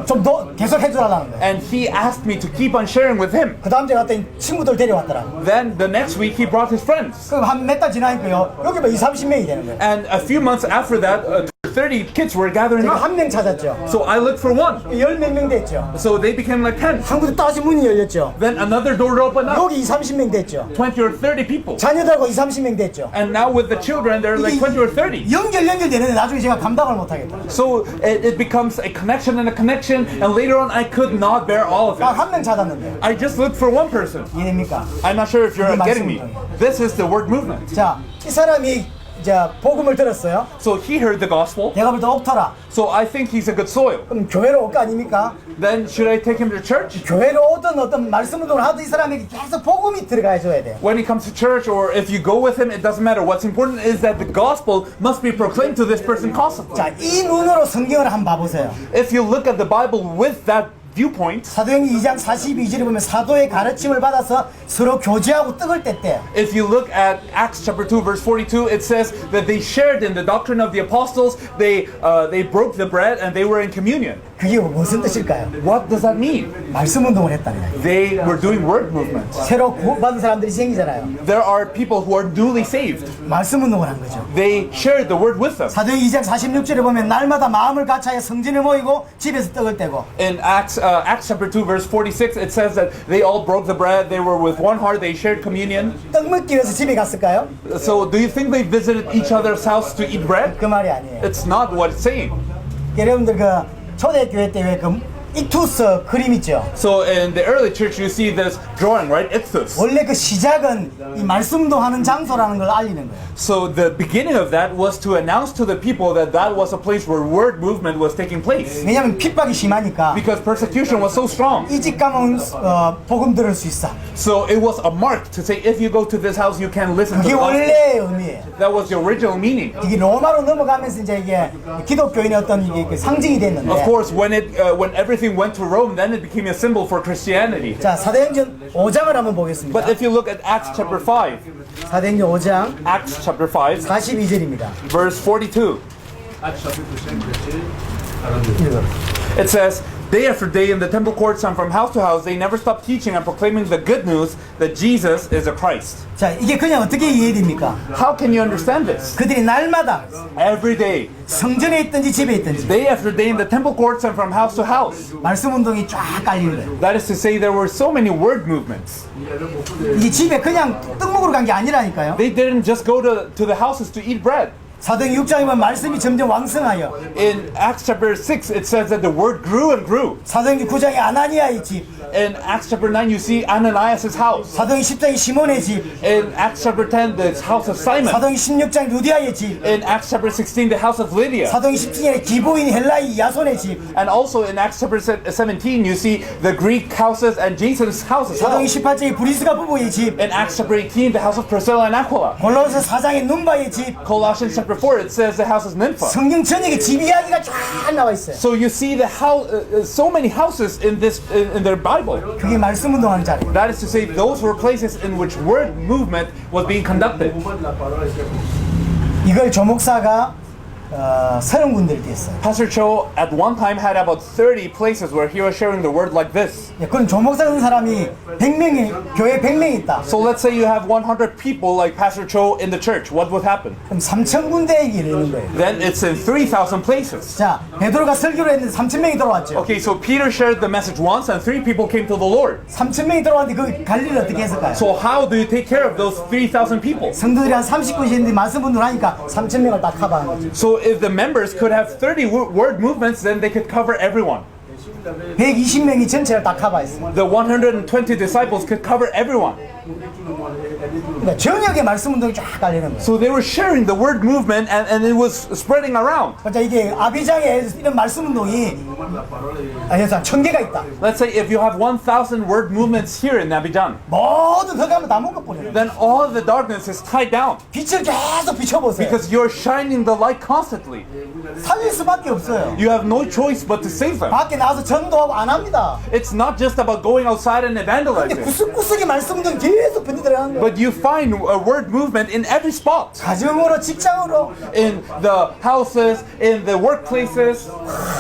Speaker 2: 좀 더 계속 해주라는 거예요.
Speaker 1: And he asked me to keep on sharing with him.
Speaker 2: 그 다음 주에 갔더니 친구들 데려왔더라고요.
Speaker 1: Then the next week he brought his friends.
Speaker 2: 그럼 한 몇 달 지나니까요. 여기 뭐 20-30명이 되는 거예요.
Speaker 1: And a few months after that, 30 kids were gathering
Speaker 2: 제가
Speaker 1: up.
Speaker 2: 한 명 찾았죠.
Speaker 1: So I looked for one.
Speaker 2: 열 몇 명 됐죠.
Speaker 1: So they became like 10.
Speaker 2: 한 군데 다시 문이 열렸죠.
Speaker 1: Then another door opened up.
Speaker 2: 여기 20-30명 됐죠.
Speaker 1: 20 or 30 people.
Speaker 2: 자녀들하고 20-30명 됐죠.
Speaker 1: And now with the children, they're like 20 or 30.
Speaker 2: 연결되는데 나중에 제가 감당을 못하겠다.
Speaker 1: So it becomes a connection and a connection, and later on I could not bear all of it.
Speaker 2: 딱 한 명 찾았는데
Speaker 1: I just looked for one person.
Speaker 2: 이해됩니까?
Speaker 1: I'm not sure if you're
Speaker 2: 이게
Speaker 1: getting me.
Speaker 2: 말씀입니다.
Speaker 1: This is the word movement.
Speaker 2: 자, 이 사람이 이제 복음을 들었어요.
Speaker 1: So he heard the gospel.
Speaker 2: 내가 볼 때 옥터라.
Speaker 1: So I think he's a good soil.
Speaker 2: 그럼 교회로 올 거 아닙니까?
Speaker 1: Then should I take him to church?
Speaker 2: 교회로 오든 어떤 말씀 운동을 하든 이 사람에게 계속 복음이 들어가 줘야 돼요.
Speaker 1: When he comes to church, or if you go with him, it doesn't matter. What's important is that the gospel must be proclaimed to this person constantly.
Speaker 2: 자, 이 눈으로 성경을 한번 봐보세요.
Speaker 1: If you look at the Bible with that viewpoint,
Speaker 2: 사도행전 2장 42절에 보면 사도의 가르침을 받아서 서로 교제하고 떡을 뗐대요.
Speaker 1: if you look at Acts chapter 2 verse 42, it says that they shared in the doctrine of the apostles, they broke the bread and they were in communion.
Speaker 2: 그게 무슨 뜻일까요?
Speaker 1: What does that mean?
Speaker 2: 말씀 운동을 했다는 거예요.
Speaker 1: They were doing word movement.
Speaker 2: 새로 구원받은 사람들이 생기잖아요.
Speaker 1: There are people who are newly saved.
Speaker 2: 말씀 운동을 한 거죠.
Speaker 1: They shared the word with them.
Speaker 2: 사도행 2장 46절에 보면 날마다 마음을 같이하여 성전에 모이고 집에서 떡을 떼고
Speaker 1: In Acts chapter 2 verse 46, it says that they all broke the bread, they were with one heart, they shared communion.
Speaker 2: 떡 먹기 위해서 집에 갔을까요?
Speaker 1: So do you think they visited each other's house to eat bread?
Speaker 2: 그 말이 아니에요.
Speaker 1: It's not what it's saying.
Speaker 2: 여러분들 그 초대교회 때 왜 그 익투스 그림 있죠?
Speaker 1: So in the early church, you see this drawing, right? Ichthus.
Speaker 2: 원래 그 시작은 이 말씀 운동하는 장소라는 걸 알리는 거예요.
Speaker 1: So the beginning of that was to announce to the people that that was a place where word movement was taking place.
Speaker 2: 왜냐하면 핍박이 심하니까
Speaker 1: Because persecution was so strong.
Speaker 2: 이 집 가면 복음 들을 수 있어.
Speaker 1: So it was a mark to say, if you go to this house, you can listen to
Speaker 2: 그게
Speaker 1: the gospel.
Speaker 2: 원래의 의미예요.
Speaker 1: That was the original meaning.
Speaker 2: 이게 로마로 넘어가면서 이제 이게 기독교인의 어떤 이게 그 상징이
Speaker 1: Of
Speaker 2: 됐는데.
Speaker 1: course, when everything went to Rome, then it became a symbol for Christianity.
Speaker 2: 자, 사도행전 5장을 한번 보겠습니다.
Speaker 1: But if you look at Acts chapter 5,
Speaker 2: 사도행전 5장
Speaker 1: Acts chapter 5,
Speaker 2: 42절입니다.
Speaker 1: verse 42,
Speaker 2: 읽어.
Speaker 1: it says, day after day in the temple courts and from house to house, they never stopped teaching and proclaiming the good news that Jesus is a Christ.
Speaker 2: 자, 이게 그냥 어떻게 이해됩니까?
Speaker 1: How can you understand this?
Speaker 2: 그들이 날마다
Speaker 1: Every day,
Speaker 2: 성전에 있든지 집에 있든지
Speaker 1: day after day in the temple courts and from house to house.
Speaker 2: 말씀 운동이 쫙 깔리는 거예요.
Speaker 1: That is to say, there were so many word movements.
Speaker 2: 이게 집에 그냥 떡 먹으러 간 게 아니라니까요.
Speaker 1: They didn't just go to the houses to eat bread.
Speaker 2: 사도행 6장에 보면 말씀이 점점 왕성하여
Speaker 1: In Acts chapter 6, it says that the word grew and grew.
Speaker 2: 사도행 9장에 아나니아의 집,
Speaker 1: In Acts chapter 9, you see Ananias' house.
Speaker 2: 사도행 10장에 시몬의 집,
Speaker 1: In Acts chapter 10, the house of Simon.
Speaker 2: 사도행 16장 루디아의 집,
Speaker 1: In Acts chapter 16, the house of Lydia.
Speaker 2: 사도행 17장에 기보인 헬라이 야손의 집,
Speaker 1: And also in Acts chapter 17, you see the Greek houses and Jason's house as well.
Speaker 2: 사도행 18장에 브리스가 부부의 집,
Speaker 1: In Acts chapter 18, the house of Priscilla and Aquila.
Speaker 2: 골로새 4장에 눈바의 집,
Speaker 1: Colossians chapter chapter 4, it says the house is Nineveh.
Speaker 2: 성경 전역에 집 이야기가 쫙 나와 있어요.
Speaker 1: So you see the house, so many houses in this in their Bible.
Speaker 2: 그게 말씀 운동하는 자리.
Speaker 1: That is to say, those were places in which word movement was being conducted.
Speaker 2: 이걸 조 목사가 30군데를 띄었어요.
Speaker 1: Pastor Cho at one time had about 30 places where he was sharing the word like this.
Speaker 2: 그럼 조 목사 같은 사람이 100명이 교회 100명 있다.
Speaker 1: So let's say you have 100 people like Pastor Cho in the church. What would happen?
Speaker 2: 그럼 3,000군데 얘기를 하는 거예요.
Speaker 1: Then it's in 3,000 places.
Speaker 2: 자, 베드로가 설교를 했는데 3,000명이 들어왔죠.
Speaker 1: Okay, so Peter shared the message once and 3 people came to the Lord.
Speaker 2: 3,000명이 들어왔는데 그 관리를 어떻게 했을까요?
Speaker 1: So how do you take care of those 3,000 people?
Speaker 2: 성도들이 한 30군씩 있는데 말씀 분들 하니까 3,000명을 딱 커버하는 거죠.
Speaker 1: So if the members could have 30 word movements, then they could cover everyone.
Speaker 2: 120명이 전체를 다 커버했어요.
Speaker 1: The 120 disciples could cover everyone.
Speaker 2: 그러니까 전역에 말씀 운동이 쫙 깔리는 거예요.
Speaker 1: So they were sharing the word movement and it was spreading around.
Speaker 2: 그러니까 이게 아비장에 이런 말씀 운동이 그래서 1,000개가 있다.
Speaker 1: Let's say if you have 1,000 word movements here in Abidjan,
Speaker 2: 모든 흑암을 다 묶어버려요.
Speaker 1: then all the darkness is tied down
Speaker 2: 빛을 계속 비춰보세요.
Speaker 1: because you're shining the light constantly.
Speaker 2: 살릴 수밖에 없어요.
Speaker 1: You have no choice but to save them.
Speaker 2: 밖에 나와서 전도하고 안 합니다.
Speaker 1: It's not just about going outside and
Speaker 2: 근데
Speaker 1: evangelizing,
Speaker 2: 구석구석에 말씀 운동이 계속 변들어가는 거예요.
Speaker 1: but you find a word movement in every spot.
Speaker 2: 가정으로, 직장으로
Speaker 1: In the houses, in the workplaces,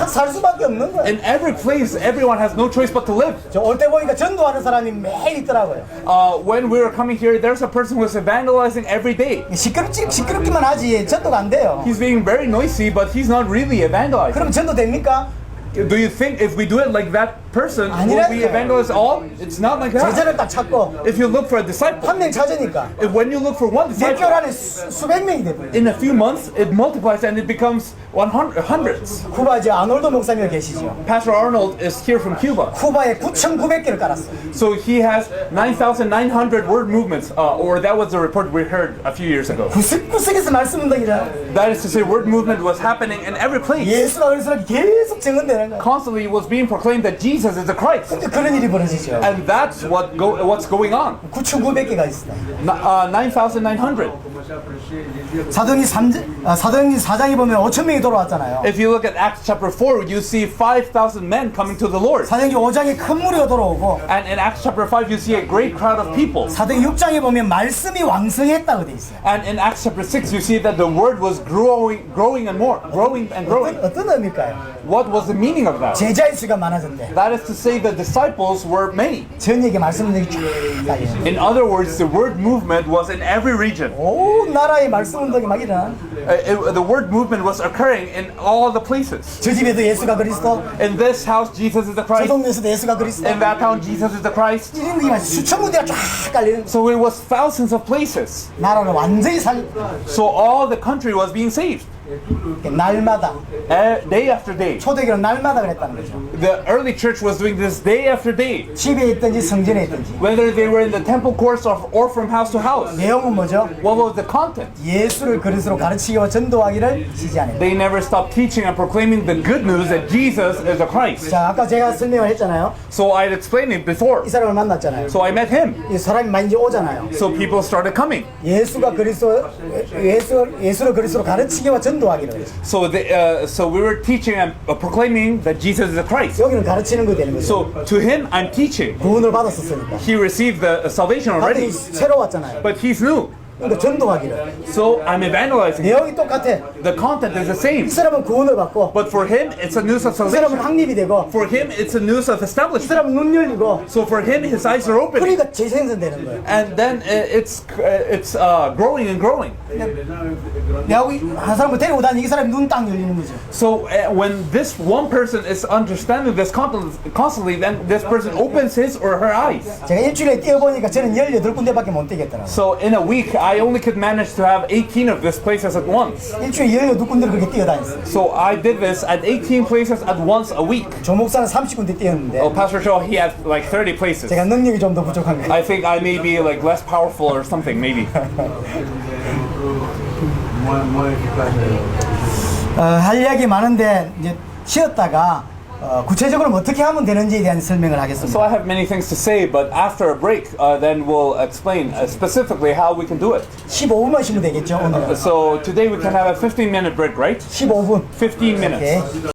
Speaker 2: 살 수밖에 없는 거예요.
Speaker 1: in every place, everyone has no choice but to live.
Speaker 2: 저 올 때 보니까 전도하는 사람이 매일 있더라고요.
Speaker 1: When we were coming here, there's a person who was evangelizing every day.
Speaker 2: 시끄럽기만 하지 전도가 안 돼요.
Speaker 1: He's being very noisy, but he's not really evangelizing.
Speaker 2: 그럼 전도 됩니까?
Speaker 1: Do you think if we do it like that person, will we
Speaker 2: 아니라니까요.
Speaker 1: evangelize all? It's not like that.
Speaker 2: 제자를 딱 찾고
Speaker 1: If you look for a disciple,
Speaker 2: 한 명 찾으니까
Speaker 1: if when you look for one
Speaker 2: 몇 개월
Speaker 1: disciple,
Speaker 2: 안에 수백 명이 돼버려요.
Speaker 1: in a few months, it multiplies and it becomes hundreds.
Speaker 2: 쿠바에 아놀도 목사님 계시죠.
Speaker 1: Pastor Arnold is here from Cuba.
Speaker 2: 쿠바에 9,900개를 깔았어요.
Speaker 1: So he has 9,900 word movements, or that was the report we heard a few years ago.
Speaker 2: 구석구석에서 말씀 운동이라
Speaker 1: That is to say, word movement was happening in every place.
Speaker 2: 예수가 그리스도라 계속 증언되는 거예요.
Speaker 1: Constantly it was being proclaimed that Jesus is the Christ.
Speaker 2: 근데 그런 일이 벌어지죠.
Speaker 1: And that's what's going on.
Speaker 2: 9,900개가 있어요.
Speaker 1: 9,900.
Speaker 2: 사도행전 4장에 보면 5,000명이 돌아왔잖아요.
Speaker 1: If you look at Acts chapter 4, you see 5,000 men coming to the Lord.
Speaker 2: 사도행전 5장에 큰 무리가 돌아오고
Speaker 1: And in Acts chapter 5, you see a great crowd of people.
Speaker 2: 사도행전 6장에 보면 말씀이 왕성했다고 돼 있어요.
Speaker 1: And in Acts chapter 6, you see that the word was growing and more, growing and growing.
Speaker 2: 어떤 의미일까요?
Speaker 1: What was the meaning of that?
Speaker 2: 제자의 수가 많아졌대.
Speaker 1: That is to say, the disciples were many.
Speaker 2: 전역에 말씀 운동이 쫙 깔리는 거예요.
Speaker 1: In other words, the word movement was in every region.
Speaker 2: 온 나라에 말씀 운동이 막 일어나.
Speaker 1: The word movement was occurring in all the places.
Speaker 2: 저 집에도 예수가 그리스도,
Speaker 1: In this house, Jesus is the
Speaker 2: 저
Speaker 1: Christ.
Speaker 2: 동네에서도 예수가 그리스도.
Speaker 1: In that town, Jesus is the Christ.
Speaker 2: 이런 게 수천 군데가 쫙 깔리는 거예요.
Speaker 1: So it was thousands of places.
Speaker 2: 나라를 완전히
Speaker 1: So all the country was being saved.
Speaker 2: 날마다
Speaker 1: Day after day.
Speaker 2: 초대교는 날마다 그랬다는 거죠.
Speaker 1: The early church was doing this day after day.
Speaker 2: 집에 있든지 성전에 있든지.
Speaker 1: Whether they were in the temple courts or from house to house.
Speaker 2: 내용은 뭐죠?
Speaker 1: What was the content?
Speaker 2: 예수를 그리스도로 가르치기와 전도하기를 시지하는.
Speaker 1: They never stopped teaching and proclaiming the good news that Jesus is the Christ.
Speaker 2: 자, 아까 제가 설명을 했잖아요.
Speaker 1: So I had explained it before.
Speaker 2: 이 사람을 만났잖아요.
Speaker 1: So I met him.
Speaker 2: 이 사람이 많이 이제 오잖아요.
Speaker 1: So people started coming.
Speaker 2: 예수가 예수를 그리스도로 가르치기와 전도하기를.
Speaker 1: So we were teaching and proclaiming that Jesus is the Christ.
Speaker 2: 여기는 가르치는 거 되는 거죠.
Speaker 1: So to him, I'm teaching.
Speaker 2: 구원을 받았었으니까.
Speaker 1: He received the salvation already,
Speaker 2: 하늘이 새로 왔잖아요.
Speaker 1: but he's new.
Speaker 2: 그러니까 전도하기를.
Speaker 1: So I'm evangelizing.
Speaker 2: 내용이 똑같아.
Speaker 1: The content is the same.
Speaker 2: 이 사람은 구원을 받고,
Speaker 1: But for him, it's a news of
Speaker 2: 이 사람은
Speaker 1: salvation.
Speaker 2: 확립이 되고,
Speaker 1: For him, it's a news of
Speaker 2: 이
Speaker 1: establishment.
Speaker 2: 사람은 눈 열리고,
Speaker 1: So for him, his eyes are open.
Speaker 2: 그러니까 재생산되는 거예요.
Speaker 1: And then it's growing and growing.
Speaker 2: 내가 한 사람을 데리고 다니는 이 사람이 눈 딱 열리는 거죠.
Speaker 1: So when this one person is understanding this constantly, then this person opens his or her eyes.
Speaker 2: 제가 일주일에 뛰어보니까 저는 18군데밖에 못 뛰겠더라고요.
Speaker 1: So in a week, I only could manage to have 18 of these places at once.
Speaker 2: 일주일에 18군데를 그렇게 뛰어다녔어요.
Speaker 1: So I did this at 18 places at once a week.
Speaker 2: 조 목사는 30군데 뛰었는데,
Speaker 1: Oh, Pastor Shaw, he had like 30 places.
Speaker 2: 제가 능력이 좀 더 부족한 거예요.
Speaker 1: I think I may be like less powerful or something, maybe.
Speaker 2: 할 이야기 많은데 이제 쉬었다가 구체적으로 어떻게 하면 되는지에 대한 설명을
Speaker 1: So
Speaker 2: 하겠습니다.
Speaker 1: I have many things to say, but after a break, then we'll explain specifically how we can do it.
Speaker 2: 15분만 쉬면 되겠죠, 오늘은.
Speaker 1: So today we can have a 15-minute break, right?
Speaker 2: 15분.
Speaker 1: 15 minutes.
Speaker 2: 오케이.